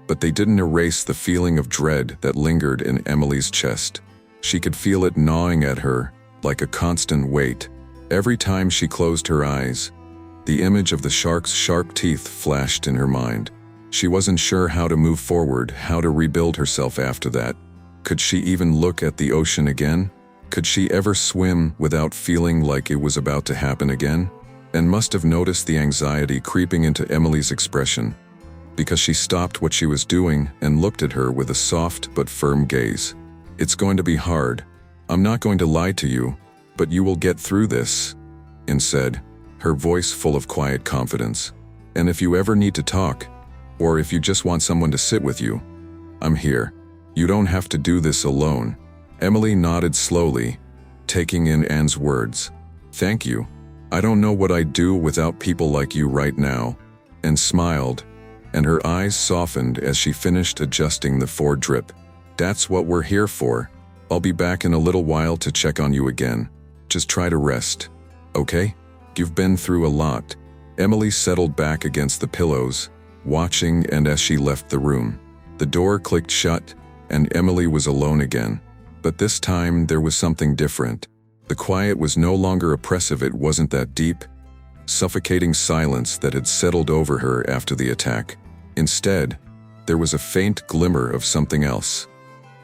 but they didn't erase the feeling of dread that lingered in Emily's chest. She could feel it gnawing at her, like a constant weight. Every time she closed her eyes, the image of the shark's sharp teeth flashed in her mind. She wasn't sure how to move forward, how to rebuild herself after that. Could she even look at the ocean again? Could she ever swim without feeling like it was about to happen again? Anne must have noticed the anxiety creeping into Emily's expression, because she stopped what she was doing and looked at her with a soft but firm gaze. "It's going to be hard. I'm not going to lie to you, but you will get through this," Anne said, her voice full of quiet confidence. "And if you ever need to talk, or if you just want someone to sit with you, I'm here. You don't have to do this alone." Emily nodded slowly, taking in Anne's words. "Thank you. I don't know what I'd do without people like you right now," and smiled, and her eyes softened as she finished adjusting the 4 drip. "That's what we're here for. I'll be back in a little while to check on you again. Just try to rest, okay? You've been through a lot." Emily settled back against the pillows, watching, and as she left the room, the door clicked shut, and Emily was alone again. But this time there was something different. The quiet was no longer oppressive. It wasn't that deep, suffocating silence that had settled over her after the attack. Instead, there was a faint glimmer of something else.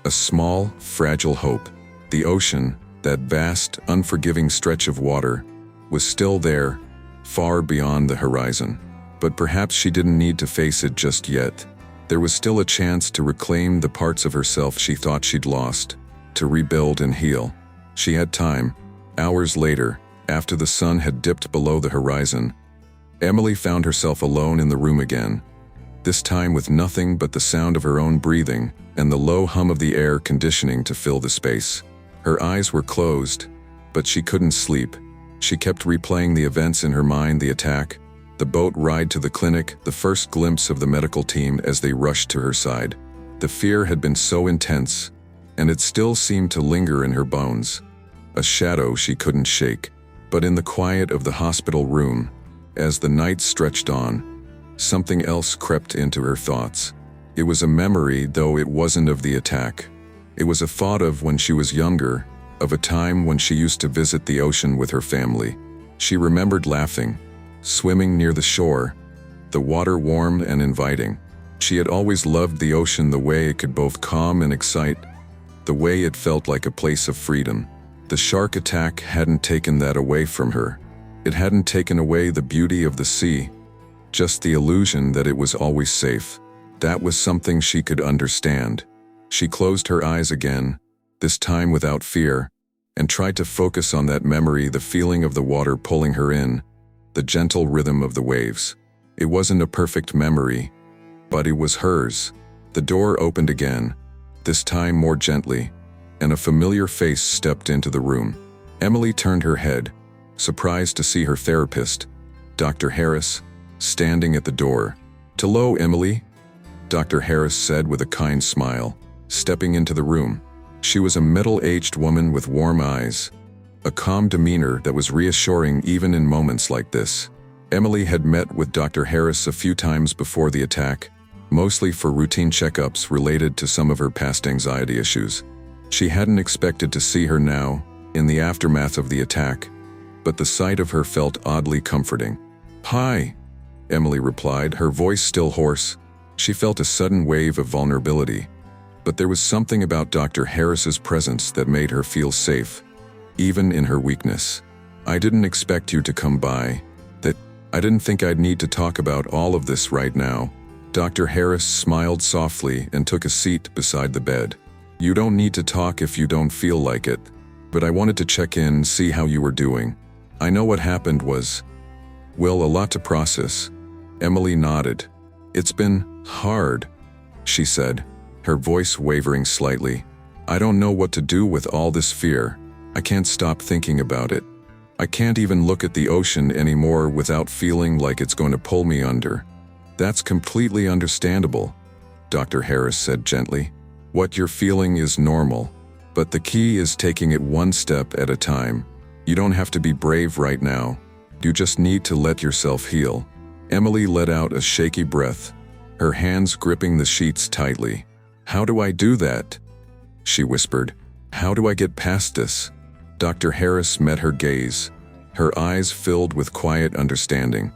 A small, fragile hope. The ocean, that vast, unforgiving stretch of water, was still there, far beyond the horizon. But perhaps she didn't need to face it just yet. There was still a chance to reclaim the parts of herself she thought she'd lost, to rebuild and heal. She had time. Hours later, after the sun had dipped below the horizon, Emily found herself alone in the room again, this time with nothing but the sound of her own breathing and the low hum of the air conditioning to fill the space. Her eyes were closed, but she couldn't sleep. She kept replaying the events in her mind: the attack, the boat ride to the clinic, the first glimpse of the medical team as they rushed to her side. The fear had been so intense, and it still seemed to linger in her bones, a shadow she couldn't shake. But in the quiet of the hospital room, as the night stretched on, something else crept into her thoughts. It was a memory, though it wasn't of the attack. It was a thought of when she was younger, of a time when she used to visit the ocean with her family. She remembered laughing, swimming near the shore, the water warm and inviting. She had always loved the ocean, the way it could both calm and excite, the way it felt like a place of freedom. The shark attack hadn't taken that away from her. It hadn't taken away the beauty of the sea, just the illusion that it was always safe. That was something she could understand. She closed her eyes again, this time without fear, and tried to focus on that memory, the feeling of the water pulling her in, the gentle rhythm of the waves. It wasn't a perfect memory, but it was hers. The door opened again, this time more gently, and a familiar face stepped into the room. Emily turned her head, surprised to see her therapist, Dr. Harris, standing at the door. "Hello, Emily," Dr. Harris said with a kind smile, stepping into the room. She was a middle-aged woman with warm eyes, a calm demeanor that was reassuring even in moments like this. Emily had met with Dr. Harris a few times before the attack, mostly for routine checkups related to some of her past anxiety issues. She hadn't expected to see her now, in the aftermath of the attack, but the sight of her felt oddly comforting. "Hi," Emily replied, her voice still hoarse. She felt a sudden wave of vulnerability, but there was something about Dr. Harris's presence that made her feel safe, even in her weakness. "I didn't expect you to come by. I didn't think I'd need to talk about all of this right now." Dr. Harris smiled softly and took a seat beside the bed. "You don't need to talk if you don't feel like it, but I wanted to check in, see how you were doing. I know what happened was, well, a lot to process." Emily nodded. "It's been hard," she said, her voice wavering slightly. "I don't know what to do with all this fear. I can't stop thinking about it. I can't even look at the ocean anymore without feeling like it's going to pull me under." "That's completely understandable," Dr. Harris said gently. "What you're feeling is normal, but the key is taking it one step at a time. You don't have to be brave right now. You just need to let yourself heal." Emily let out a shaky breath, her hands gripping the sheets tightly. "How do I do that?" she whispered. "How do I get past this?" Dr. Harris met her gaze, her eyes filled with quiet understanding.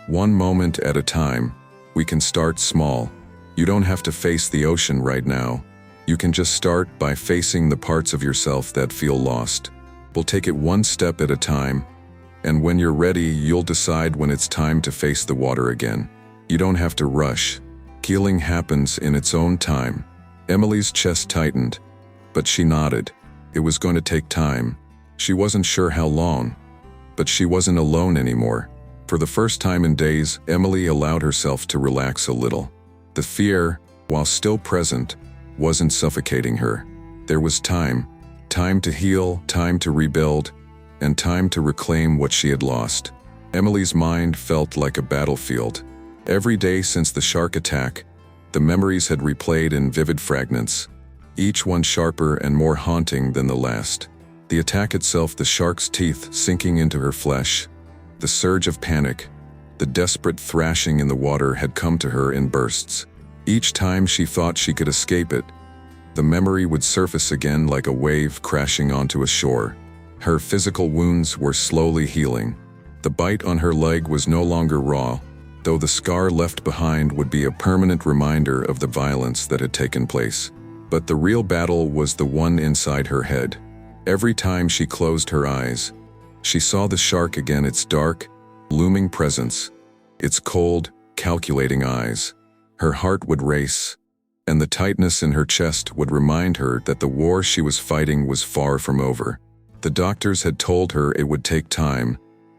"One moment at a time. We can start small. You don't have to face the ocean right now. You can just start by facing the parts of yourself that feel lost. We'll take it one step at a time, and when you're ready, you'll decide when it's time to face the water again. You don't have to rush. Healing happens in its own time." Emily's chest tightened, but she nodded. It was going to take time. She wasn't sure how long, but she wasn't alone anymore. For the first time in days, Emily allowed herself to relax a little. The fear, while still present, wasn't suffocating her. There was time to heal, time to rebuild, and time to reclaim what she had lost. Emily's mind felt like a battlefield. Every day since the shark attack, the memories had replayed in vivid fragments, each one sharper and more haunting than the last. The attack itself, the shark's teeth sinking into her flesh, the surge of panic, the desperate thrashing in the water had come to her in bursts. Each time she thought she could escape it, the memory would surface again like a wave crashing onto a shore. Her physical wounds were slowly healing. The bite on her leg was no longer raw. though the scar left behind would be a permanent reminder of the violence that had taken place. But the real battle was the one inside her head. Every time she closed her eyes, she saw the shark again, its dark, looming presence, its cold, calculating eyes. Her heart would race, and the tightness in her chest would remind her that the war she was fighting was far from over. The doctors had told her it would take time,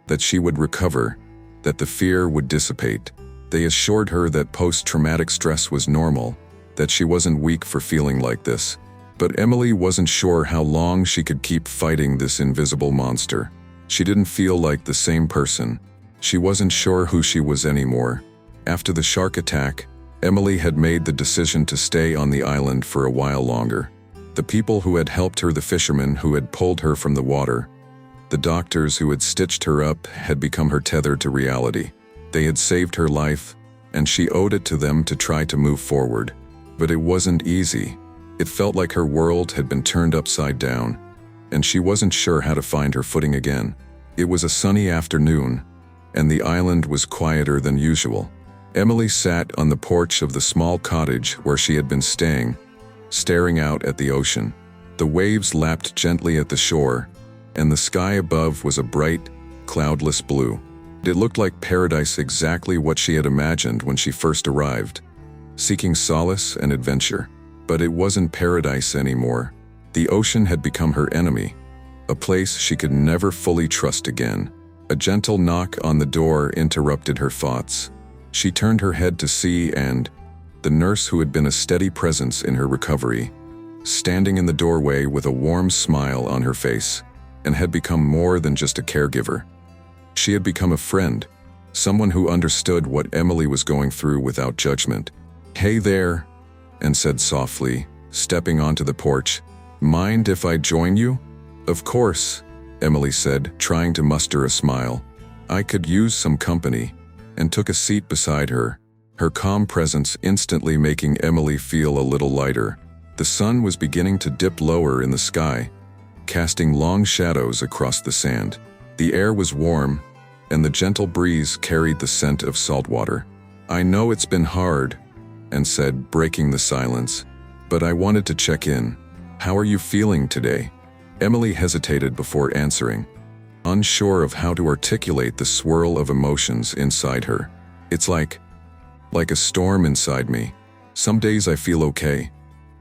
that she would recover, that the fear would dissipate. They assured her that post-traumatic stress was normal, that she wasn't weak for feeling like this. But Emily wasn't sure how long she could keep fighting this invisible monster. She didn't feel like the same person. She wasn't sure who she was anymore. After the shark attack, Emily had made the decision to stay on the island for a while longer. The people who had helped her, the fishermen who had pulled her from the water, the doctors who had stitched her up, had become her tether to reality. They had saved her life, and she owed it to them to try to move forward. But it wasn't easy. It felt like her world had been turned upside down, and she wasn't sure how to find her footing again. It was a sunny afternoon, and the island was quieter than usual. Emily sat on the porch of the small cottage where she had been staying, staring out at the ocean. The waves lapped gently at the shore, and the sky above was a bright, cloudless blue. It looked like paradise, exactly what she had imagined when she first arrived, seeking solace and adventure. But it wasn't paradise anymore. The ocean had become her enemy, a place she could never fully trust again. A gentle knock on the door interrupted her thoughts. She turned her head to see the nurse who had been a steady presence in her recovery, standing in the doorway with a warm smile on her face, and had become more than just a caregiver. She had become a friend, someone who understood what Emily was going through without judgment. "Hey there," and said softly, stepping onto the porch. "Mind if I join you?" "Of course," Emily said, trying to muster a smile. "I could use some company," and took a seat beside her, her calm presence instantly making Emily feel a little lighter. The sun was beginning to dip lower in the sky, casting long shadows across the sand. The air was warm, and the gentle breeze carried the scent of salt water. "I know it's been hard," and said, breaking the silence, "but I wanted to check in. How are you feeling today?" Emily hesitated before answering, unsure of how to articulate the swirl of emotions inside her. "It's like a storm inside me. Some days I feel okay,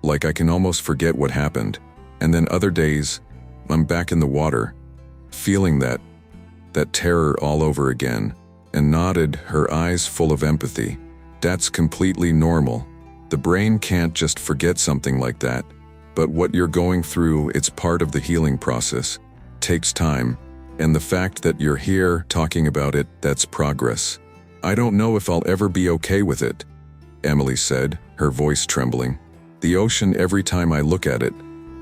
like I can almost forget what happened, and then other days, I'm back in the water, feeling that terror all over again," and nodded, her eyes full of empathy. "That's completely normal. The brain can't just forget something like that. But what you're going through, it's part of the healing process. Takes time. And the fact that you're here talking about it, that's progress. I don't know if I'll ever be okay with it," Emily said, her voice trembling. "The ocean, every time I look at it,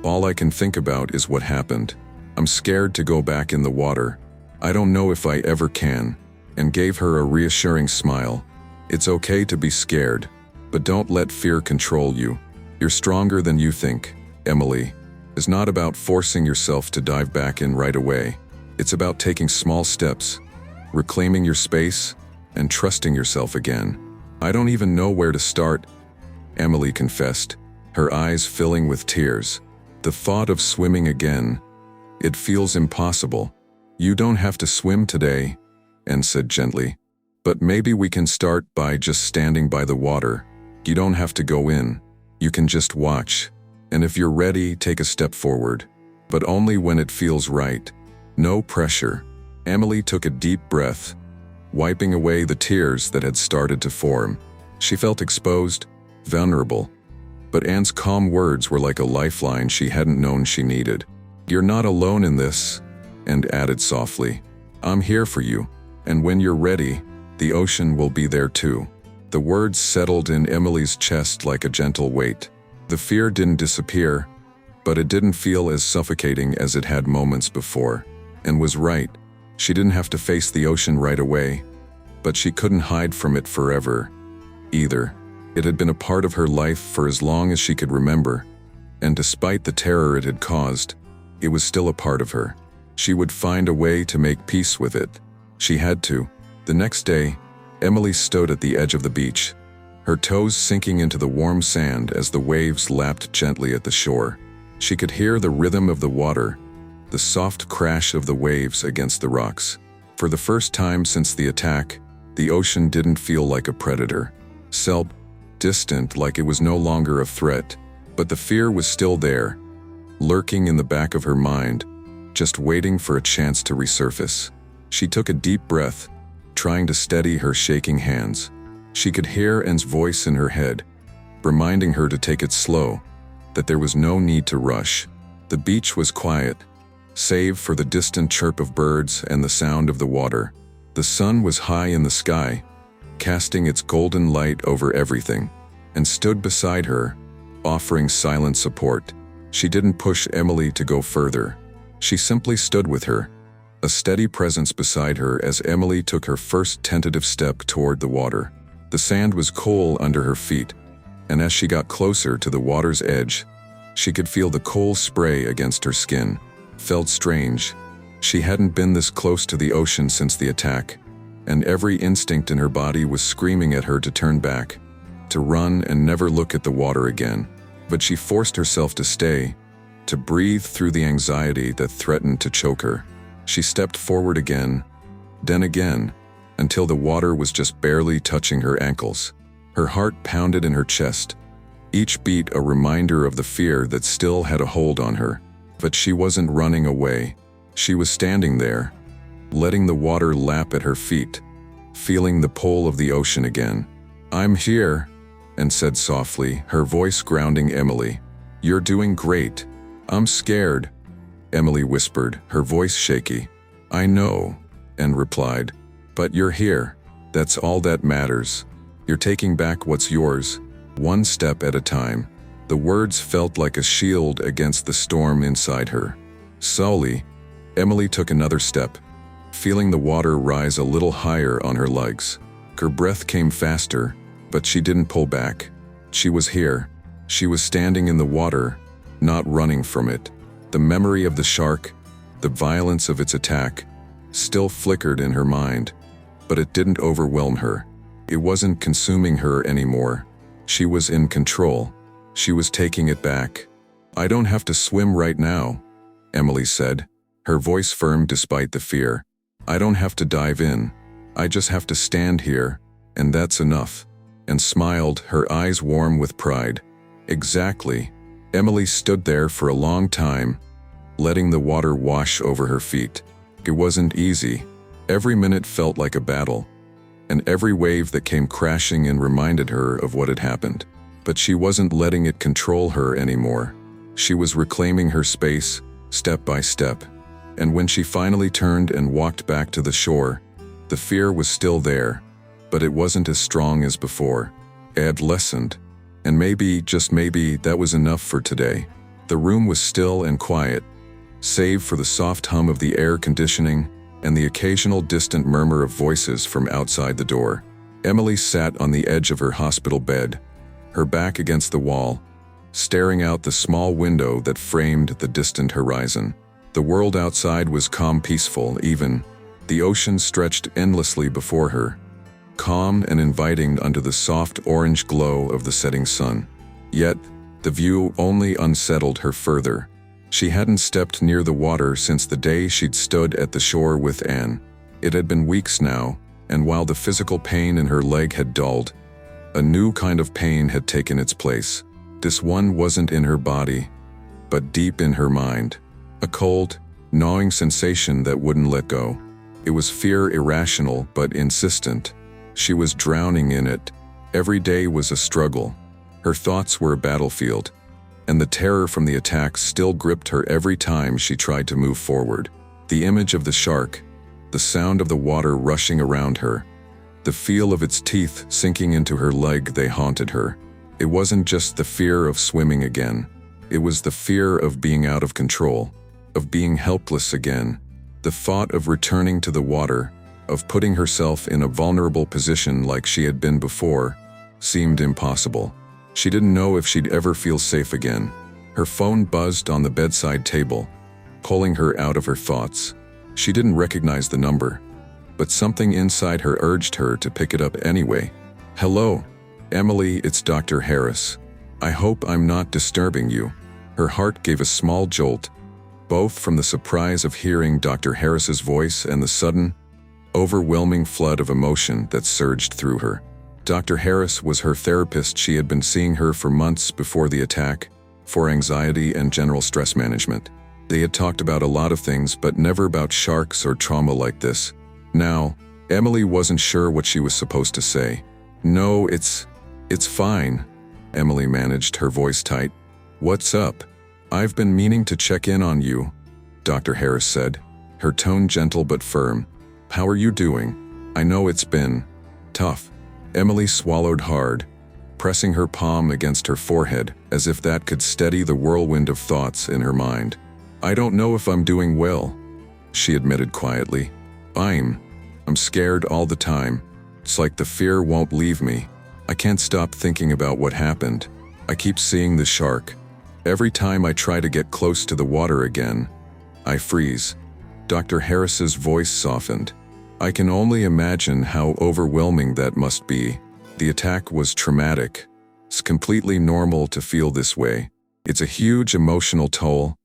all I can think about is what happened. I'm scared to go back in the water. I don't know if I ever can," and gave her a reassuring smile. "It's okay to be scared, but don't let fear control you. You're stronger than you think, Emily. It's not about forcing yourself to dive back in right away. It's about taking small steps, reclaiming your space, and trusting yourself again." "I don't even know where to start," Emily confessed, her eyes filling with tears. "The thought of swimming again, it feels impossible." "You don't have to swim today," Anne said gently. "But maybe we can start by just standing by the water. You don't have to go in. You can just watch. And if you're ready, take a step forward. But only when it feels right. No pressure." Emily took a deep breath, wiping away the tears that had started to form. She felt exposed, vulnerable. But Anne's calm words were like a lifeline she hadn't known she needed. "You're not alone in this," and added softly, "I'm here for you. And when you're ready, the ocean will be there too." The words settled in Emily's chest like a gentle weight. The fear didn't disappear, but it didn't feel as suffocating as it had moments before. And was right. She didn't have to face the ocean right away, but she couldn't hide from it forever, either. It had been a part of her life for as long as she could remember, and despite the terror it had caused, it was still a part of her. She would find a way to make peace with it. She had to. The next day, Emily stood at the edge of the beach, her toes sinking into the warm sand as the waves lapped gently at the shore. She could hear the rhythm of the water, the soft crash of the waves against the rocks. For the first time since the attack, the ocean didn't feel like a predator. Distant, like it was no longer a threat, but the fear was still there, lurking in the back of her mind, just waiting for a chance to resurface. She took a deep breath, trying to steady her shaking hands. She could hear Anne's voice in her head, reminding her to take it slow, that there was no need to rush. The beach was quiet, save for the distant chirp of birds and the sound of the water. The sun was high in the sky, casting its golden light over everything, and stood beside her, offering silent support. She didn't push Emily to go further. She simply stood with her, a steady presence beside her as Emily took her first tentative step toward the water. The sand was cool under her feet, and as she got closer to the water's edge, she could feel the cold spray against her skin. Felt strange. She hadn't been this close to the ocean since the attack, and every instinct in her body was screaming at her to turn back, to run and never look at the water again. But she forced herself to stay, to breathe through the anxiety that threatened to choke her. She stepped forward again, then again, until the water was just barely touching her ankles. Her heart pounded in her chest, each beat a reminder of the fear that still had a hold on her. But she wasn't running away. She was standing there, letting the water lap at her feet, feeling the pull of the ocean again. "I'm here," Anne said softly, her voice grounding Emily. "You're doing great." "I'm scared," Emily whispered, her voice shaky. "I know," Anne replied, "but you're here. That's all that matters. You're taking back what's yours, one step at a time." The words felt like a shield against the storm inside her. Slowly, Emily took another step, feeling the water rise a little higher on her legs. Her breath came faster, but she didn't pull back. She was here. She was standing in the water, not running from it. The memory of the shark, the violence of its attack, still flickered in her mind, but it didn't overwhelm her. It wasn't consuming her anymore. She was in control. She was taking it back. "I don't have to swim right now," Emily said, her voice firm despite the fear. "I don't have to dive in. I just have to stand here, and that's enough." And smiled, her eyes warm with pride. Exactly. Emily stood there for a long time, letting the water wash over her feet. It wasn't easy. Every minute felt like a battle, and every wave that came crashing in reminded her of what had happened. But she wasn't letting it control her anymore. She was reclaiming her space, step by step. And when she finally turned and walked back to the shore, the fear was still there, but it wasn't as strong as before. It had lessened, and maybe, just maybe, that was enough for today. The room was still and quiet, save for the soft hum of the air conditioning and the occasional distant murmur of voices from outside the door. Emily sat on the edge of her hospital bed, her back against the wall, staring out the small window that framed the distant horizon. The world outside was calm, peaceful, even. The ocean stretched endlessly before her, calm and inviting under the soft orange glow of the setting sun. Yet, the view only unsettled her further. She hadn't stepped near the water since the day she'd stood at the shore with Anne. It had been weeks now, and while the physical pain in her leg had dulled, a new kind of pain had taken its place. This one wasn't in her body, but deep in her mind. A cold, gnawing sensation that wouldn't let go. It was fear, irrational but insistent. She was drowning in it. Every day was a struggle. Her thoughts were a battlefield, and the terror from the attack still gripped her every time she tried to move forward. The image of the shark, the sound of the water rushing around her, the feel of its teeth sinking into her leg, they haunted her. It wasn't just the fear of swimming again. It was the fear of being out of control, of being helpless again. The thought of returning to the water, of putting herself in a vulnerable position like she had been before, seemed impossible. She didn't know if she'd ever feel safe again. Her phone buzzed on the bedside table, pulling her out of her thoughts. She didn't recognize the number. but something inside her urged her to pick it up anyway. "Hello, Emily, it's Dr. Harris. I hope I'm not disturbing you." Her heart gave a small jolt, both from the surprise of hearing Dr. Harris's voice and the sudden, overwhelming flood of emotion that surged through her. Dr. Harris was her therapist. She had been seeing her for months before the attack, for anxiety and general stress management. They had talked about a lot of things, but never about sharks or trauma like this. Now, Emily wasn't sure what she was supposed to say. "No, it's fine," Emily managed, her voice tight. "What's up? I've been meaning to check in on you," Dr. Harris said, her tone gentle but firm. "How are you doing? I know it's been tough." Emily swallowed hard, pressing her palm against her forehead as if that could steady the whirlwind of thoughts in her mind. "I don't know if I'm doing well," she admitted quietly. I'm scared all the time. It's like the fear won't leave me. I can't stop thinking about what happened. I keep seeing the shark. Every time I try to get close to the water again, I freeze." Dr. Harris's voice softened. "I can only imagine how overwhelming that must be. The attack was traumatic. It's completely normal to feel this way. It's a huge emotional toll,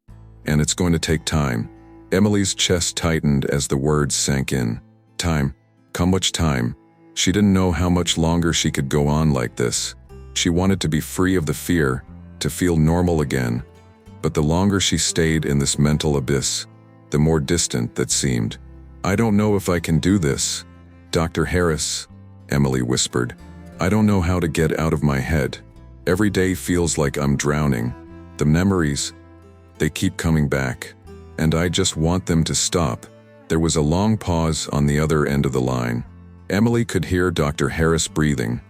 and it's going to take time." Emily's chest tightened as the words sank in. Time. How much time? She didn't know how much longer she could go on like this. She wanted to be free of the fear, to feel normal again. But the longer she stayed in this mental abyss, the more distant that seemed. "I don't know if I can do this, Dr. Harris," Emily whispered. "I don't know how to get out of my head. Every day feels like I'm drowning. The memories, they keep coming back, and I just want them to stop." There was a long pause on the other end of the line. Emily could hear Dr. Harris breathing,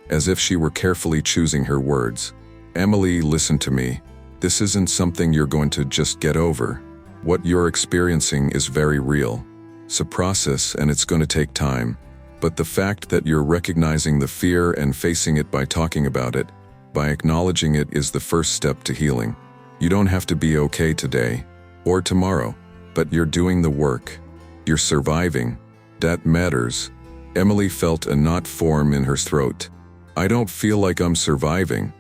as if she were carefully choosing her words. "Emily, listen to me. This isn't something you're going to just get over. What you're experiencing is very real. It's a process, and it's going to take time. But the fact that you're recognizing the fear and facing it by talking about it, by acknowledging it, is the first step to healing. You don't have to be okay today or tomorrow, but you're doing the work. You're surviving. That matters." Emily felt a knot form in her throat. "I don't feel like I'm surviving,"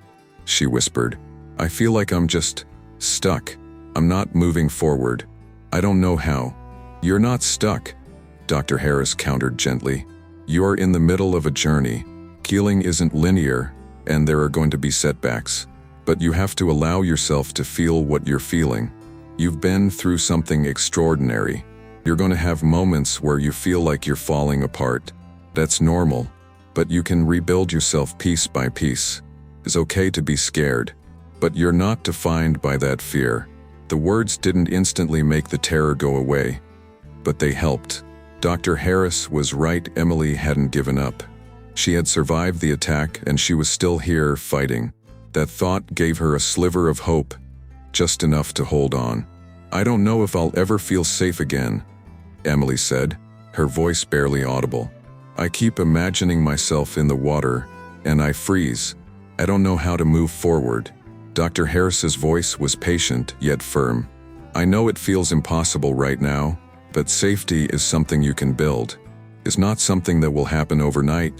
she whispered. "I feel like I'm just stuck. I'm not moving forward. I don't know how." "You're not stuck," Dr. Harris countered gently. "You're in the middle of a journey. Healing isn't linear, and there are going to be setbacks. But you have to allow yourself to feel what you're feeling. You've been through something extraordinary. You're going to have moments where you feel like you're falling apart. That's normal, but you can rebuild yourself piece by piece. It's okay to be scared, but you're not defined by that fear." The words didn't instantly make the terror go away, but they helped. Dr. Harris was right. Emily hadn't given up. She had survived the attack, and she was still here fighting. That thought gave her a sliver of hope, just enough to hold on. "I don't know if I'll ever feel safe again," Emily said, her voice barely audible. "I keep imagining myself in the water, and I freeze. I don't know how to move forward." Dr. Harris's voice was patient yet firm. "I know it feels impossible right now, but safety is something you can build. It's not something that will happen overnight,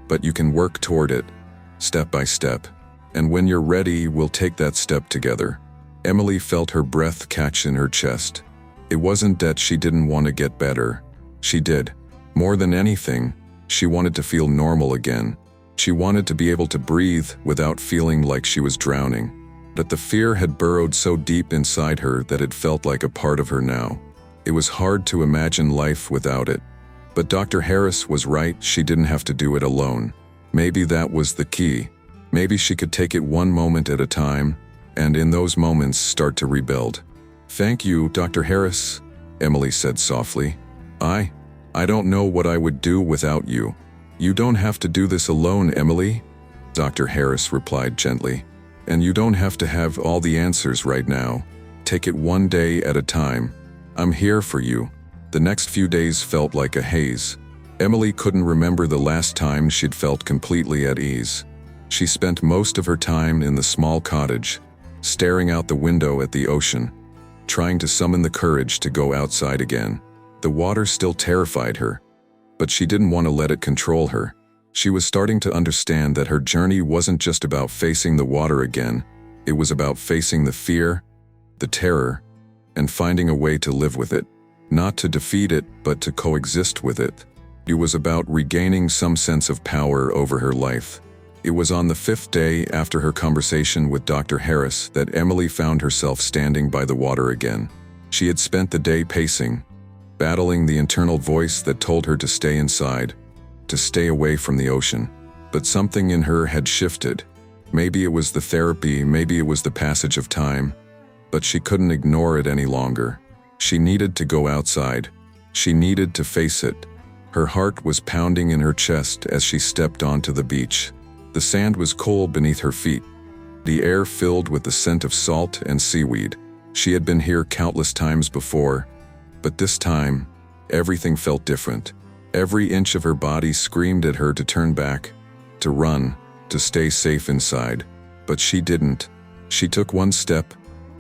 but you can work toward it, step by step. And when you're ready, we'll take that step together." Emily felt her breath catch in her chest. It wasn't that she didn't want to get better. She did. More than anything, she wanted to feel normal again. She wanted to be able to breathe without feeling like she was drowning. But the fear had burrowed so deep inside her that it felt like a part of her now. It was hard to imagine life without it. But Dr. Harris was right. She didn't have to do it alone. Maybe that was the key. Maybe she could take it one moment at a time, and in those moments start to rebuild. "Thank you, Dr. Harris," Emily said softly. I don't know what I would do without you." "You don't have to do this alone, Emily," Dr. Harris replied gently. "And you don't have to have all the answers right now. Take it one day at a time. I'm here for you." The next few days felt like a haze. Emily couldn't remember the last time she'd felt completely at ease. She spent most of her time in the small cottage, staring out the window at the ocean, trying to summon the courage to go outside again. The water still terrified her, but she didn't want to let it control her. She was starting to understand that her journey wasn't just about facing the water again, it was about facing the fear, the terror, and finding a way to live with it. Not to defeat it, but to coexist with it. It was about regaining some sense of power over her life. It was on the 5th day after her conversation with Dr. Harris that Emily found herself standing by the water again. She had spent the day pacing, battling the internal voice that told her to stay inside, to stay away from the ocean. But something in her had shifted. Maybe it was the therapy, maybe it was the passage of time, but she couldn't ignore it any longer. She needed to go outside. She needed to face it. Her heart was pounding in her chest as she stepped onto the beach. The sand was cold beneath her feet, the air filled with the scent of salt and seaweed. She had been here countless times before, but this time, everything felt different. Every inch of her body screamed at her to turn back, to run, to stay safe inside. But she didn't. She took one step,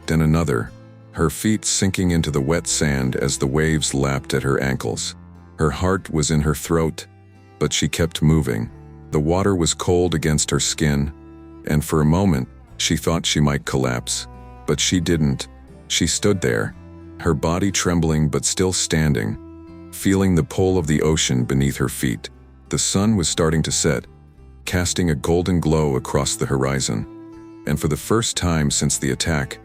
then another, her feet sinking into the wet sand as the waves lapped at her ankles. Her heart was in her throat, but she kept moving. The water was cold against her skin, and for a moment, she thought she might collapse. But she didn't. She stood there, her body trembling but still standing, feeling the pull of the ocean beneath her feet. The sun was starting to set, casting a golden glow across the horizon. And for the first time since the attack,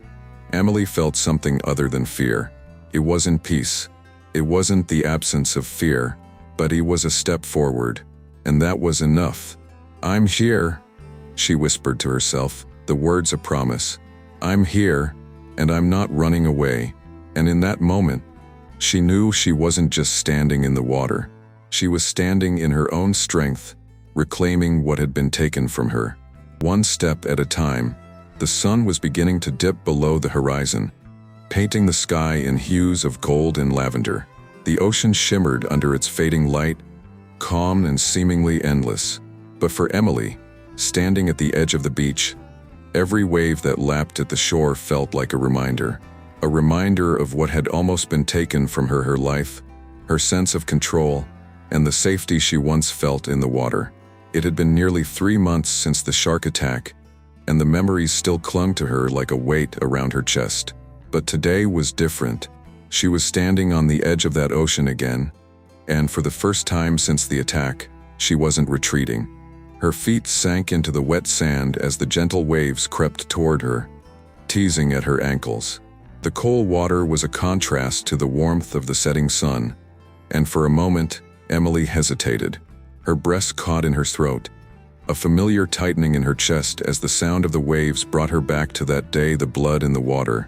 Emily felt something other than fear. It wasn't peace. It wasn't the absence of fear, but it was a step forward. And that was enough. "I'm here," she whispered to herself, the words a promise. "I'm here, and I'm not running away." And in that moment, she knew she wasn't just standing in the water. She was standing in her own strength, reclaiming what had been taken from her. One step at a time, the sun was beginning to dip below the horizon, painting the sky in hues of gold and lavender. The ocean shimmered under its fading light, calm and seemingly endless. But for Emily, standing at the edge of the beach, every wave that lapped at the shore felt like a reminder of what had almost been taken from her life, her sense of control, and the safety she once felt in the water. It had been nearly 3 months since the shark attack, and the memories still clung to her like a weight around her chest. But today was different. She was standing on the edge of that ocean again, and for the first time since the attack, she wasn't retreating. Her feet sank into the wet sand as the gentle waves crept toward her, teasing at her ankles. The cold water was a contrast to the warmth of the setting sun, and for a moment, Emily hesitated. Her breast caught in her throat, a familiar tightening in her chest as the sound of the waves brought her back to that day, the blood in the water,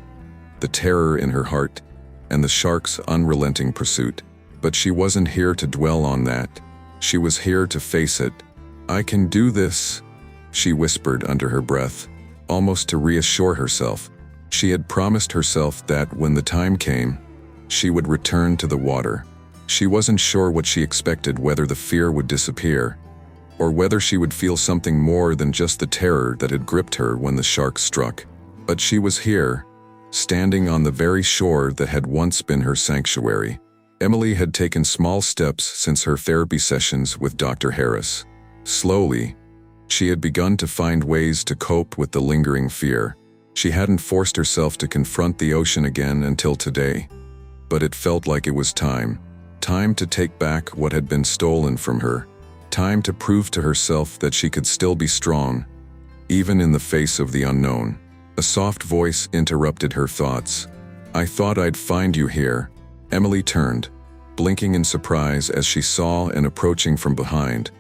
the terror in her heart, and the shark's unrelenting pursuit. But she wasn't here to dwell on that. She was here to face it. "I can do this," she whispered under her breath, almost to reassure herself. She had promised herself that when the time came, she would return to the water. She wasn't sure what she expected, whether the fear would disappear, or whether she would feel something more than just the terror that had gripped her when the shark struck. But she was here, standing on the very shore that had once been her sanctuary. Emily had taken small steps since her therapy sessions with Dr. Harris. Slowly, she had begun to find ways to cope with the lingering fear. She hadn't forced herself to confront the ocean again until today, but it felt like it was time. Time to take back what had been stolen from her. Time to prove to herself that she could still be strong, even in the face of the unknown. A soft voice interrupted her thoughts. "I thought I'd find you here." Emily turned, blinking in surprise as she saw an approaching from behind,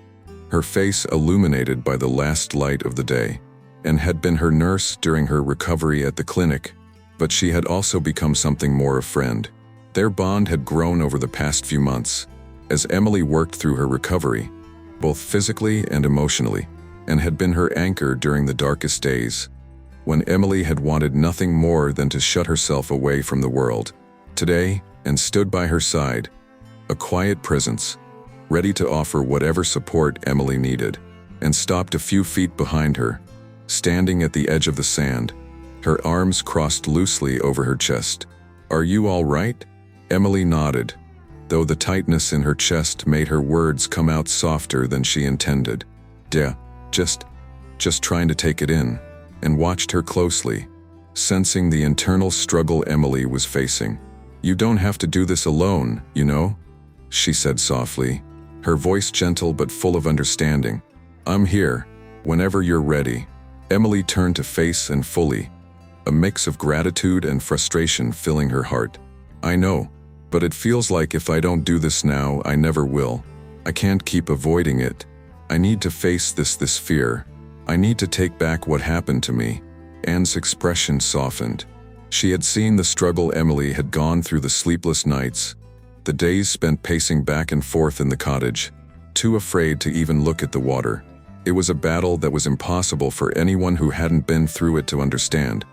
her face illuminated by the last light of the day. And had been her nurse during her recovery at the clinic, but she had also become something more, a friend. Their bond had grown over the past few months, as Emily worked through her recovery, both physically and emotionally, and had been her anchor during the darkest days, when Emily had wanted nothing more than to shut herself away from the world. Today, and stood by her side, a quiet presence, ready to offer whatever support Emily needed, and stopped a few feet behind her, standing at the edge of the sand, her arms crossed loosely over her chest. "Are you all right?" Emily nodded, though the tightness in her chest made her words come out softer than she intended. "Yeah, just trying to take it in," and watched her closely, sensing the internal struggle Emily was facing. "You don't have to do this alone, you know," she said softly, her voice gentle but full of understanding. "I'm here, whenever you're ready." Emily turned to face and fully, a mix of gratitude and frustration filling her heart. "I know, but it feels like if I don't do this now, I never will. I can't keep avoiding it. I need to face this fear. I need to take back what happened to me." Anne's expression softened. She had seen the struggle Emily had gone through, the sleepless nights, the days spent pacing back and forth in the cottage, too afraid to even look at the water. It was a battle that was impossible for anyone who hadn't been through it to understand.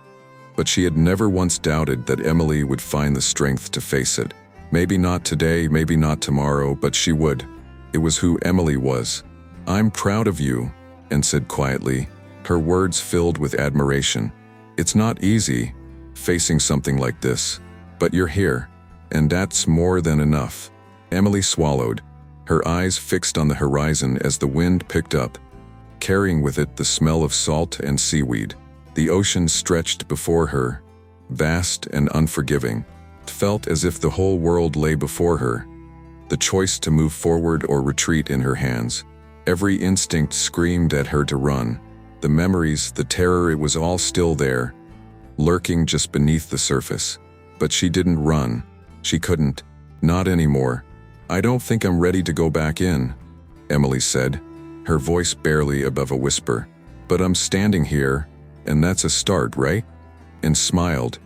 But she had never once doubted that Emily would find the strength to face it. Maybe not today, maybe not tomorrow, but she would. It was who Emily was. "I'm proud of you," Anne said quietly, her words filled with admiration. "It's not easy, facing something like this, but you're here, and that's more than enough." Emily swallowed, her eyes fixed on the horizon as the wind picked up, carrying with it the smell of salt and seaweed. The ocean stretched before her, vast and unforgiving. It felt as if the whole world lay before her, the choice to move forward or retreat in her hands. Every instinct screamed at her to run. The memories, the terror, it was all still there, lurking just beneath the surface. But she didn't run. She couldn't. Not anymore. "I don't think I'm ready to go back in," Emily said, her voice barely above a whisper. "But I'm standing here, and that's a start, right?" And smiled,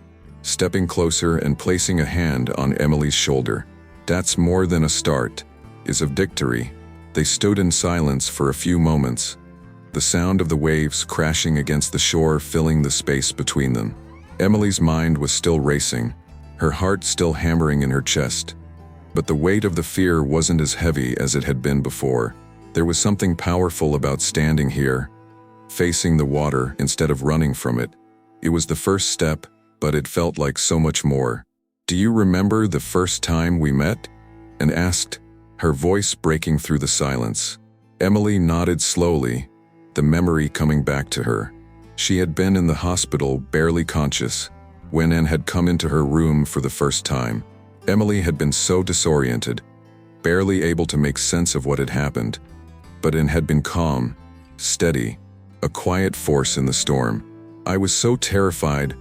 stepping closer and placing a hand on Emily's shoulder. "That's more than a start. It's a victory." They stood in silence for a few moments, the sound of the waves crashing against the shore filling the space between them. Emily's mind was still racing, her heart still hammering in her chest. But the weight of the fear wasn't as heavy as it had been before. There was something powerful about standing here, facing the water instead of running from it. It was the first step, but it felt like so much more. "Do you remember the first time we met?" Anne asked, her voice breaking through the silence. Emily nodded slowly, the memory coming back to her. She had been in the hospital, barely conscious, when Anne had come into her room for the first time. Emily had been so disoriented, barely able to make sense of what had happened. But Anne had been calm, steady, a quiet force in the storm. "I was so terrified,"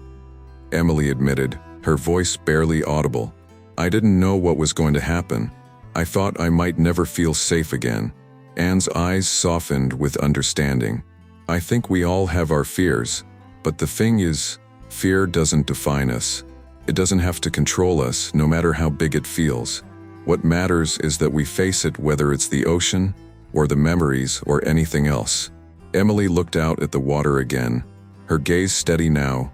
Emily admitted, her voice barely audible. "I didn't know what was going to happen. I thought I might never feel safe again." Anne's eyes softened with understanding. "I think we all have our fears, but the thing is, fear doesn't define us. It doesn't have to control us, no matter how big it feels. What matters is that we face it, whether it's the ocean, or the memories, or anything else." Emily looked out at the water again, her gaze steady now,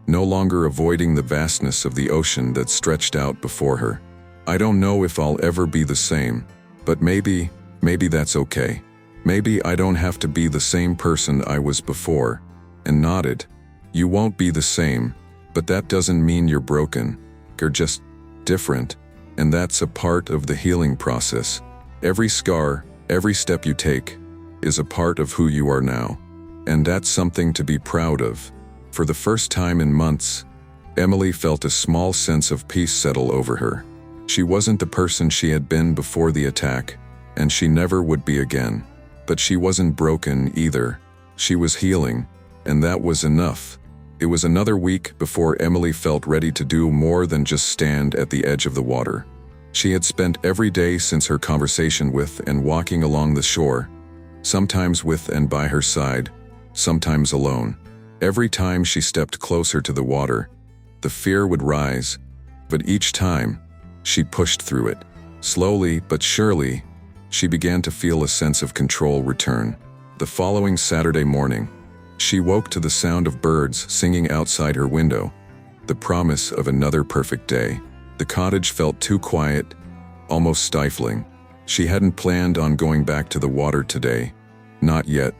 no longer avoiding the vastness of the ocean that stretched out before her. "I don't know if I'll ever be the same, but maybe that's okay. Maybe I don't have to be the same person I was before." And nodded. "You won't be the same, but that doesn't mean you're broken. You're just different, and that's a part of the healing process. Every scar, every step you take, is a part of who you are now, and that's something to be proud of." For the first time in months, Emily felt a small sense of peace settle over her. She wasn't the person she had been before the attack, and she never would be again. But she wasn't broken either. She was healing, and that was enough. It was another week before Emily felt ready to do more than just stand at the edge of the water. She had spent every day since her conversation with and walking along the shore, sometimes with and by her side, sometimes alone. Every time she stepped closer to the water, the fear would rise, but each time, she pushed through it. Slowly but surely, she began to feel a sense of control return. The following Saturday morning, she woke to the sound of birds singing outside her window, the promise of another perfect day. The cottage felt too quiet, almost stifling. She hadn't planned on going back to the water today. Not yet.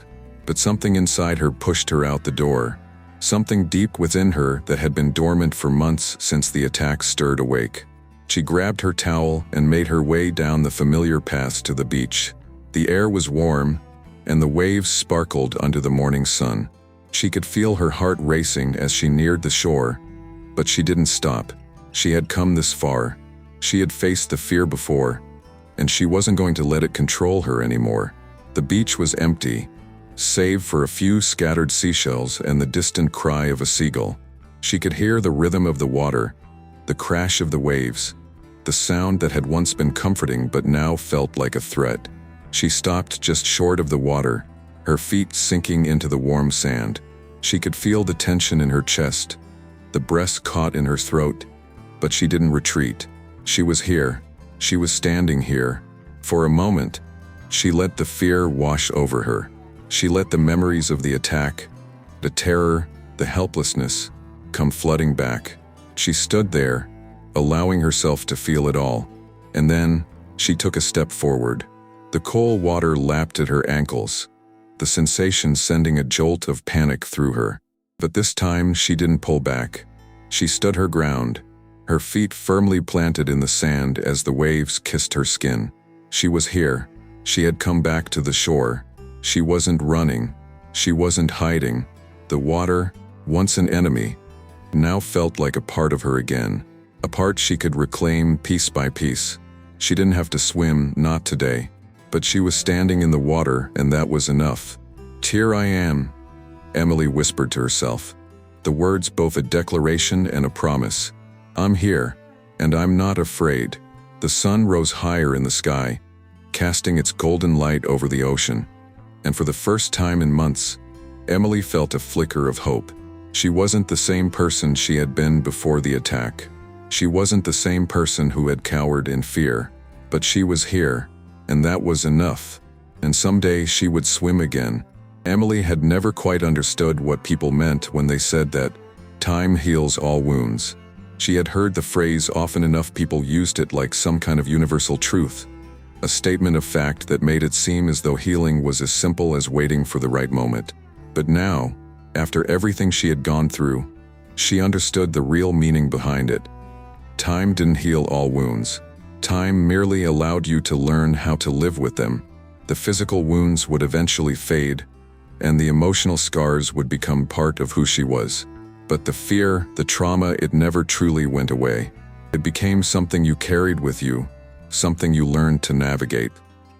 But something inside her pushed her out the door. Something deep within her that had been dormant for months since the attack stirred awake. She grabbed her towel and made her way down the familiar path to the beach. The air was warm, and the waves sparkled under the morning sun. She could feel her heart racing as she neared the shore, but she didn't stop. She had come this far. She had faced the fear before, and she wasn't going to let it control her anymore. The beach was empty, save for a few scattered seashells and the distant cry of a seagull. She could hear the rhythm of the water, the crash of the waves, the sound that had once been comforting but now felt like a threat. She stopped just short of the water, her feet sinking into the warm sand. She could feel the tension in her chest, the breath caught in her throat, but she didn't retreat. She was here. She was standing here. For a moment, she let the fear wash over her. She let the memories of the attack, the terror, the helplessness, come flooding back. She stood there, allowing herself to feel it all. And then, she took a step forward. The cold water lapped at her ankles, the sensation sending a jolt of panic through her. But this time, she didn't pull back. She stood her ground, her feet firmly planted in the sand as the waves kissed her skin. She was here. She had come back to the shore. She wasn't running. She wasn't hiding. The water, once an enemy, now felt like a part of her again, a part she could reclaim piece by piece. She didn't have to swim, not today, but she was standing in the water, and that was enough. "Here I am," Emily whispered to herself, the words both a declaration and a promise. "I'm here, and I'm not afraid." The sun rose higher in the sky, casting its golden light over the ocean, and for the first time in months, Emily felt a flicker of hope. She wasn't the same person she had been before the attack. She wasn't the same person who had cowered in fear, but she was here, and that was enough. And someday she would swim again. Emily had never quite understood what people meant when they said that time heals all wounds. She had heard the phrase often enough. People used it like some kind of universal truth, a statement of fact that made it seem as though healing was as simple as waiting for the right moment. But now, after everything she had gone through, she understood the real meaning behind it. Time didn't heal all wounds. Time merely allowed you to learn how to live with them. The physical wounds would eventually fade, and the emotional scars would become part of who she was. But the fear, the trauma, it never truly went away. It became something you carried with you, something you learned to navigate.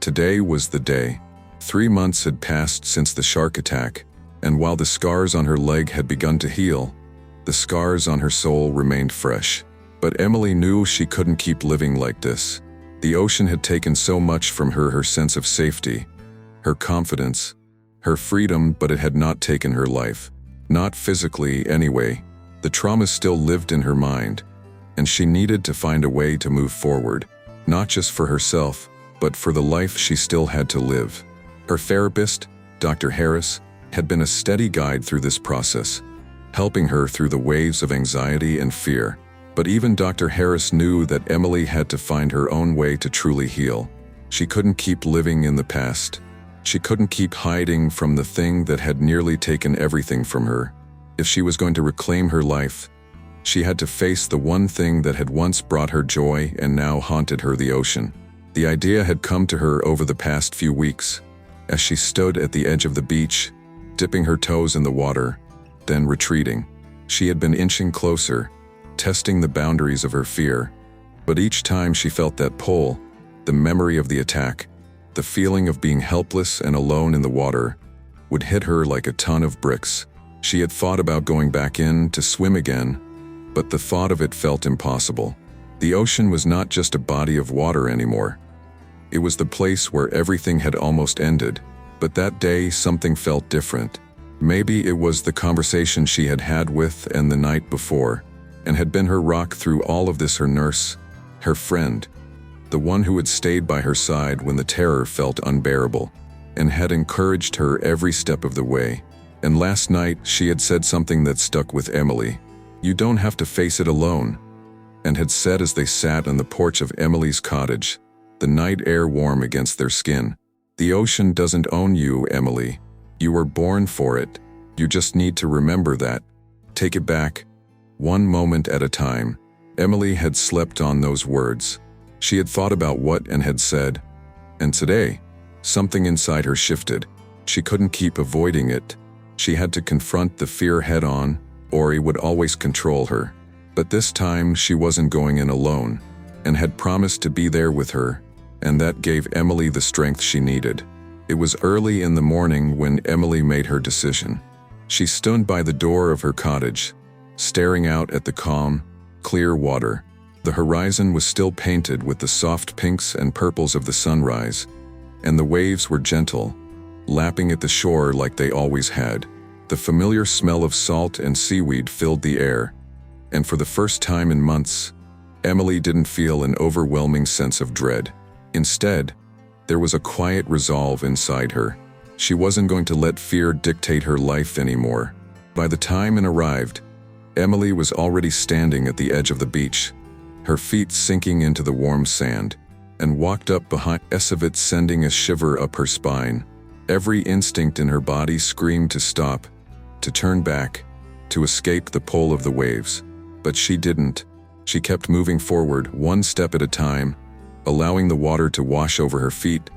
Today was the day. 3 months had passed since the shark attack, and while the scars on her leg had begun to heal, the scars on her soul remained fresh. But Emily knew she couldn't keep living like this. The ocean had taken so much from her, her sense of safety, her confidence, her freedom, but it had not taken her life. Not physically, anyway. The trauma still lived in her mind, and she needed to find a way to move forward, not just for herself, but for the life she still had to live. Her therapist, Dr. Harris, had been a steady guide through this process, helping her through the waves of anxiety and fear. But even Dr. Harris knew that Emily had to find her own way to truly heal. She couldn't keep living in the past. She couldn't keep hiding from the thing that had nearly taken everything from her. If she was going to reclaim her life, she had to face the one thing that had once brought her joy and now haunted her, the ocean. The idea had come to her over the past few weeks, as she stood at the edge of the beach, dipping her toes in the water, then retreating. She had been inching closer, testing the boundaries of her fear. But each time she felt that pull, the memory of the attack, the feeling of being helpless and alone in the water, would hit her like a ton of bricks. She had thought about going back in to swim again, but the thought of it felt impossible. The ocean was not just a body of water anymore. It was the place where everything had almost ended, but that day something felt different. Maybe it was the conversation she had had with and the night before, and had been her rock through all of this, her nurse, her friend, the one who had stayed by her side when the terror felt unbearable, and had encouraged her every step of the way. And last night she had said something that stuck with Emily. "You don't have to face it alone," and had said as they sat on the porch of Emily's cottage, the night air warm against their skin. "The ocean doesn't own you, Emily. You were born for it. You just need to remember that. Take it back, one moment at a time." Emily had slept on those words. She had thought about what Anne had said. And today, something inside her shifted. She couldn't keep avoiding it. She had to confront the fear head-on, or it would always control her. But this time, she wasn't going in alone, and had promised to be there with her, and that gave Emily the strength she needed. It was early in the morning when Emily made her decision. She stood by the door of her cottage, staring out at the calm, clear water. The horizon was still painted with the soft pinks and purples of the sunrise, and the waves were gentle, lapping at the shore like they always had. The familiar smell of salt and seaweed filled the air, and for the first time in months, Emily didn't feel an overwhelming sense of dread. Instead, there was a quiet resolve inside her. She wasn't going to let fear dictate her life anymore. By the time Anne arrived, Emily was already standing at the edge of the beach, her feet sinking into the warm sand, and walked up behind Esavit, sending a shiver up her spine. Every instinct in her body screamed to stop, to turn back, to escape the pull of the waves. But she didn't. She kept moving forward, one step at a time, allowing the water to wash over her feet,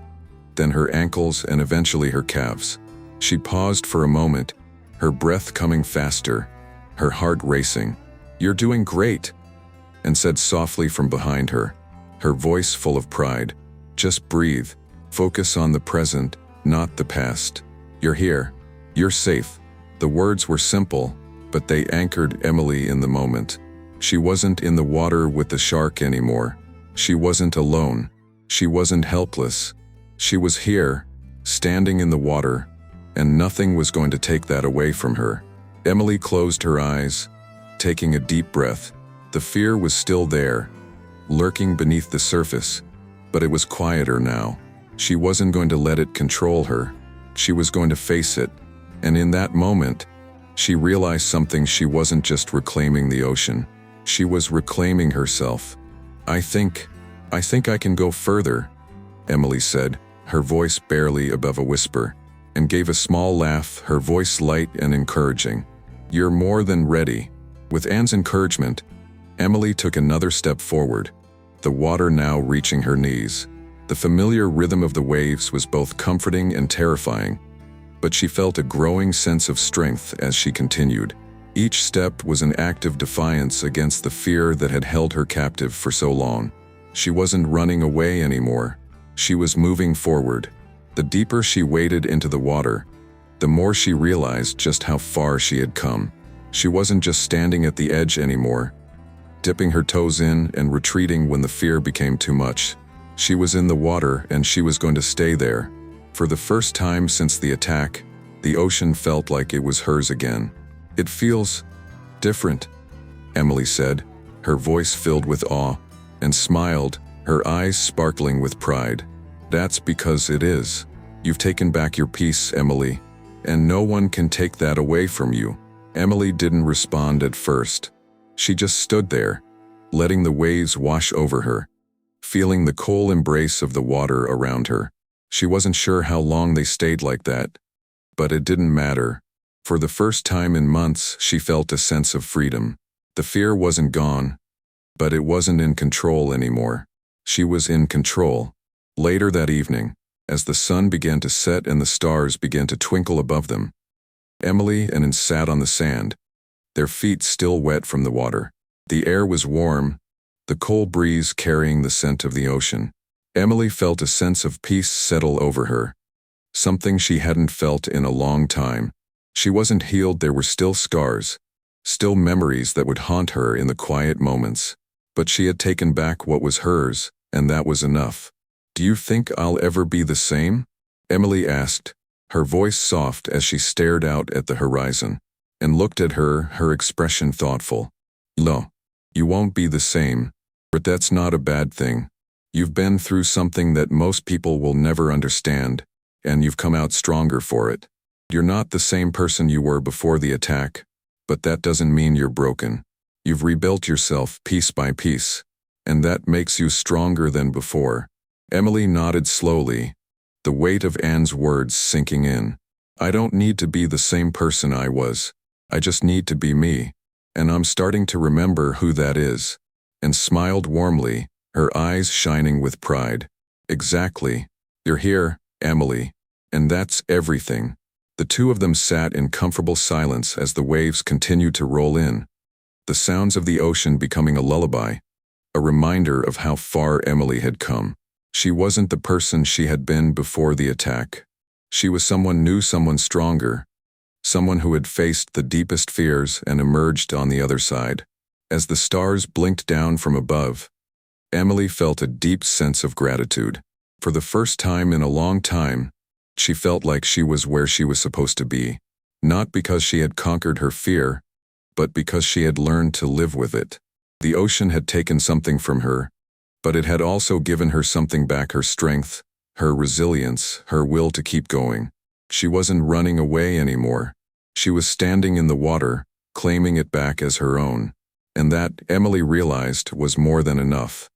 then her ankles, and eventually her calves. She paused for a moment, her breath coming faster, her heart racing. "You're doing great," Anne said softly from behind her, her voice full of pride. "Just breathe. Focus on the present, not the past. You're here. You're safe." The words were simple, but they anchored Emily in the moment. She wasn't in the water with the shark anymore. She wasn't alone. She wasn't helpless. She was here, standing in the water, and nothing was going to take that away from her. Emily closed her eyes, taking a deep breath. The fear was still there, lurking beneath the surface, but it was quieter now. She wasn't going to let it control her. She was going to face it, and in that moment, she realized something. She wasn't just reclaiming the ocean. She was reclaiming herself. I think I can go further," Emily said, her voice barely above a whisper, and gave a small laugh, her voice light and encouraging. "You're more than ready." With Anne's encouragement, Emily took another step forward, the water now reaching her knees. The familiar rhythm of the waves was both comforting and terrifying, but she felt a growing sense of strength as she continued. Each step was an act of defiance against the fear that had held her captive for so long. She wasn't running away anymore. She was moving forward. The deeper she waded into the water, the more she realized just how far she had come. She wasn't just standing at the edge anymore, dipping her toes in and retreating when the fear became too much. She was in the water, and she was going to stay there. For the first time since the attack, the ocean felt like it was hers again. "It feels different," Emily said, her voice filled with awe, and smiled, her eyes sparkling with pride. "That's because it is. You've taken back your peace, Emily, and no one can take that away from you." Emily didn't respond at first. She just stood there, letting the waves wash over her, feeling the cold embrace of the water around her. She wasn't sure how long they stayed like that, but it didn't matter. For the first time in months, she felt a sense of freedom. The fear wasn't gone, but it wasn't in control anymore. She was in control. Later that evening, as the sun began to set and the stars began to twinkle above them, Emily and Anne sat on the sand, their feet still wet from the water. The air was warm, the cold breeze carrying the scent of the ocean. Emily felt a sense of peace settle over her, something she hadn't felt in a long time. She wasn't healed. There were still scars, still memories that would haunt her in the quiet moments. But she had taken back what was hers, and that was enough. "Do you think I'll ever be the same?" Emily asked, her voice soft as she stared out at the horizon, and looked at her expression thoughtful. "No, you won't be the same, but that's not a bad thing. You've been through something that most people will never understand, and you've come out stronger for it. You're not the same person you were before the attack, but that doesn't mean you're broken. You've rebuilt yourself piece by piece, and that makes you stronger than before." Emily nodded slowly, the weight of Anne's words sinking in. "I don't need to be the same person I was. I just need to be me, and I'm starting to remember who that is." and smiled warmly, her eyes shining with pride. "Exactly. You're here, Emily. And that's everything." The two of them sat in comfortable silence as the waves continued to roll in, the sounds of the ocean becoming a lullaby, a reminder of how far Emily had come. She wasn't the person she had been before the attack. She was someone new, someone stronger, someone who had faced the deepest fears and emerged on the other side. As the stars blinked down from above, Emily felt a deep sense of gratitude. For the first time in a long time, she felt like she was where she was supposed to be, not because she had conquered her fear, but because she had learned to live with it. The ocean had taken something from her, but it had also given her something back: her strength, her resilience, her will to keep going. She wasn't running away anymore. She was standing in the water, claiming it back as her own. And that, Emily realized, was more than enough.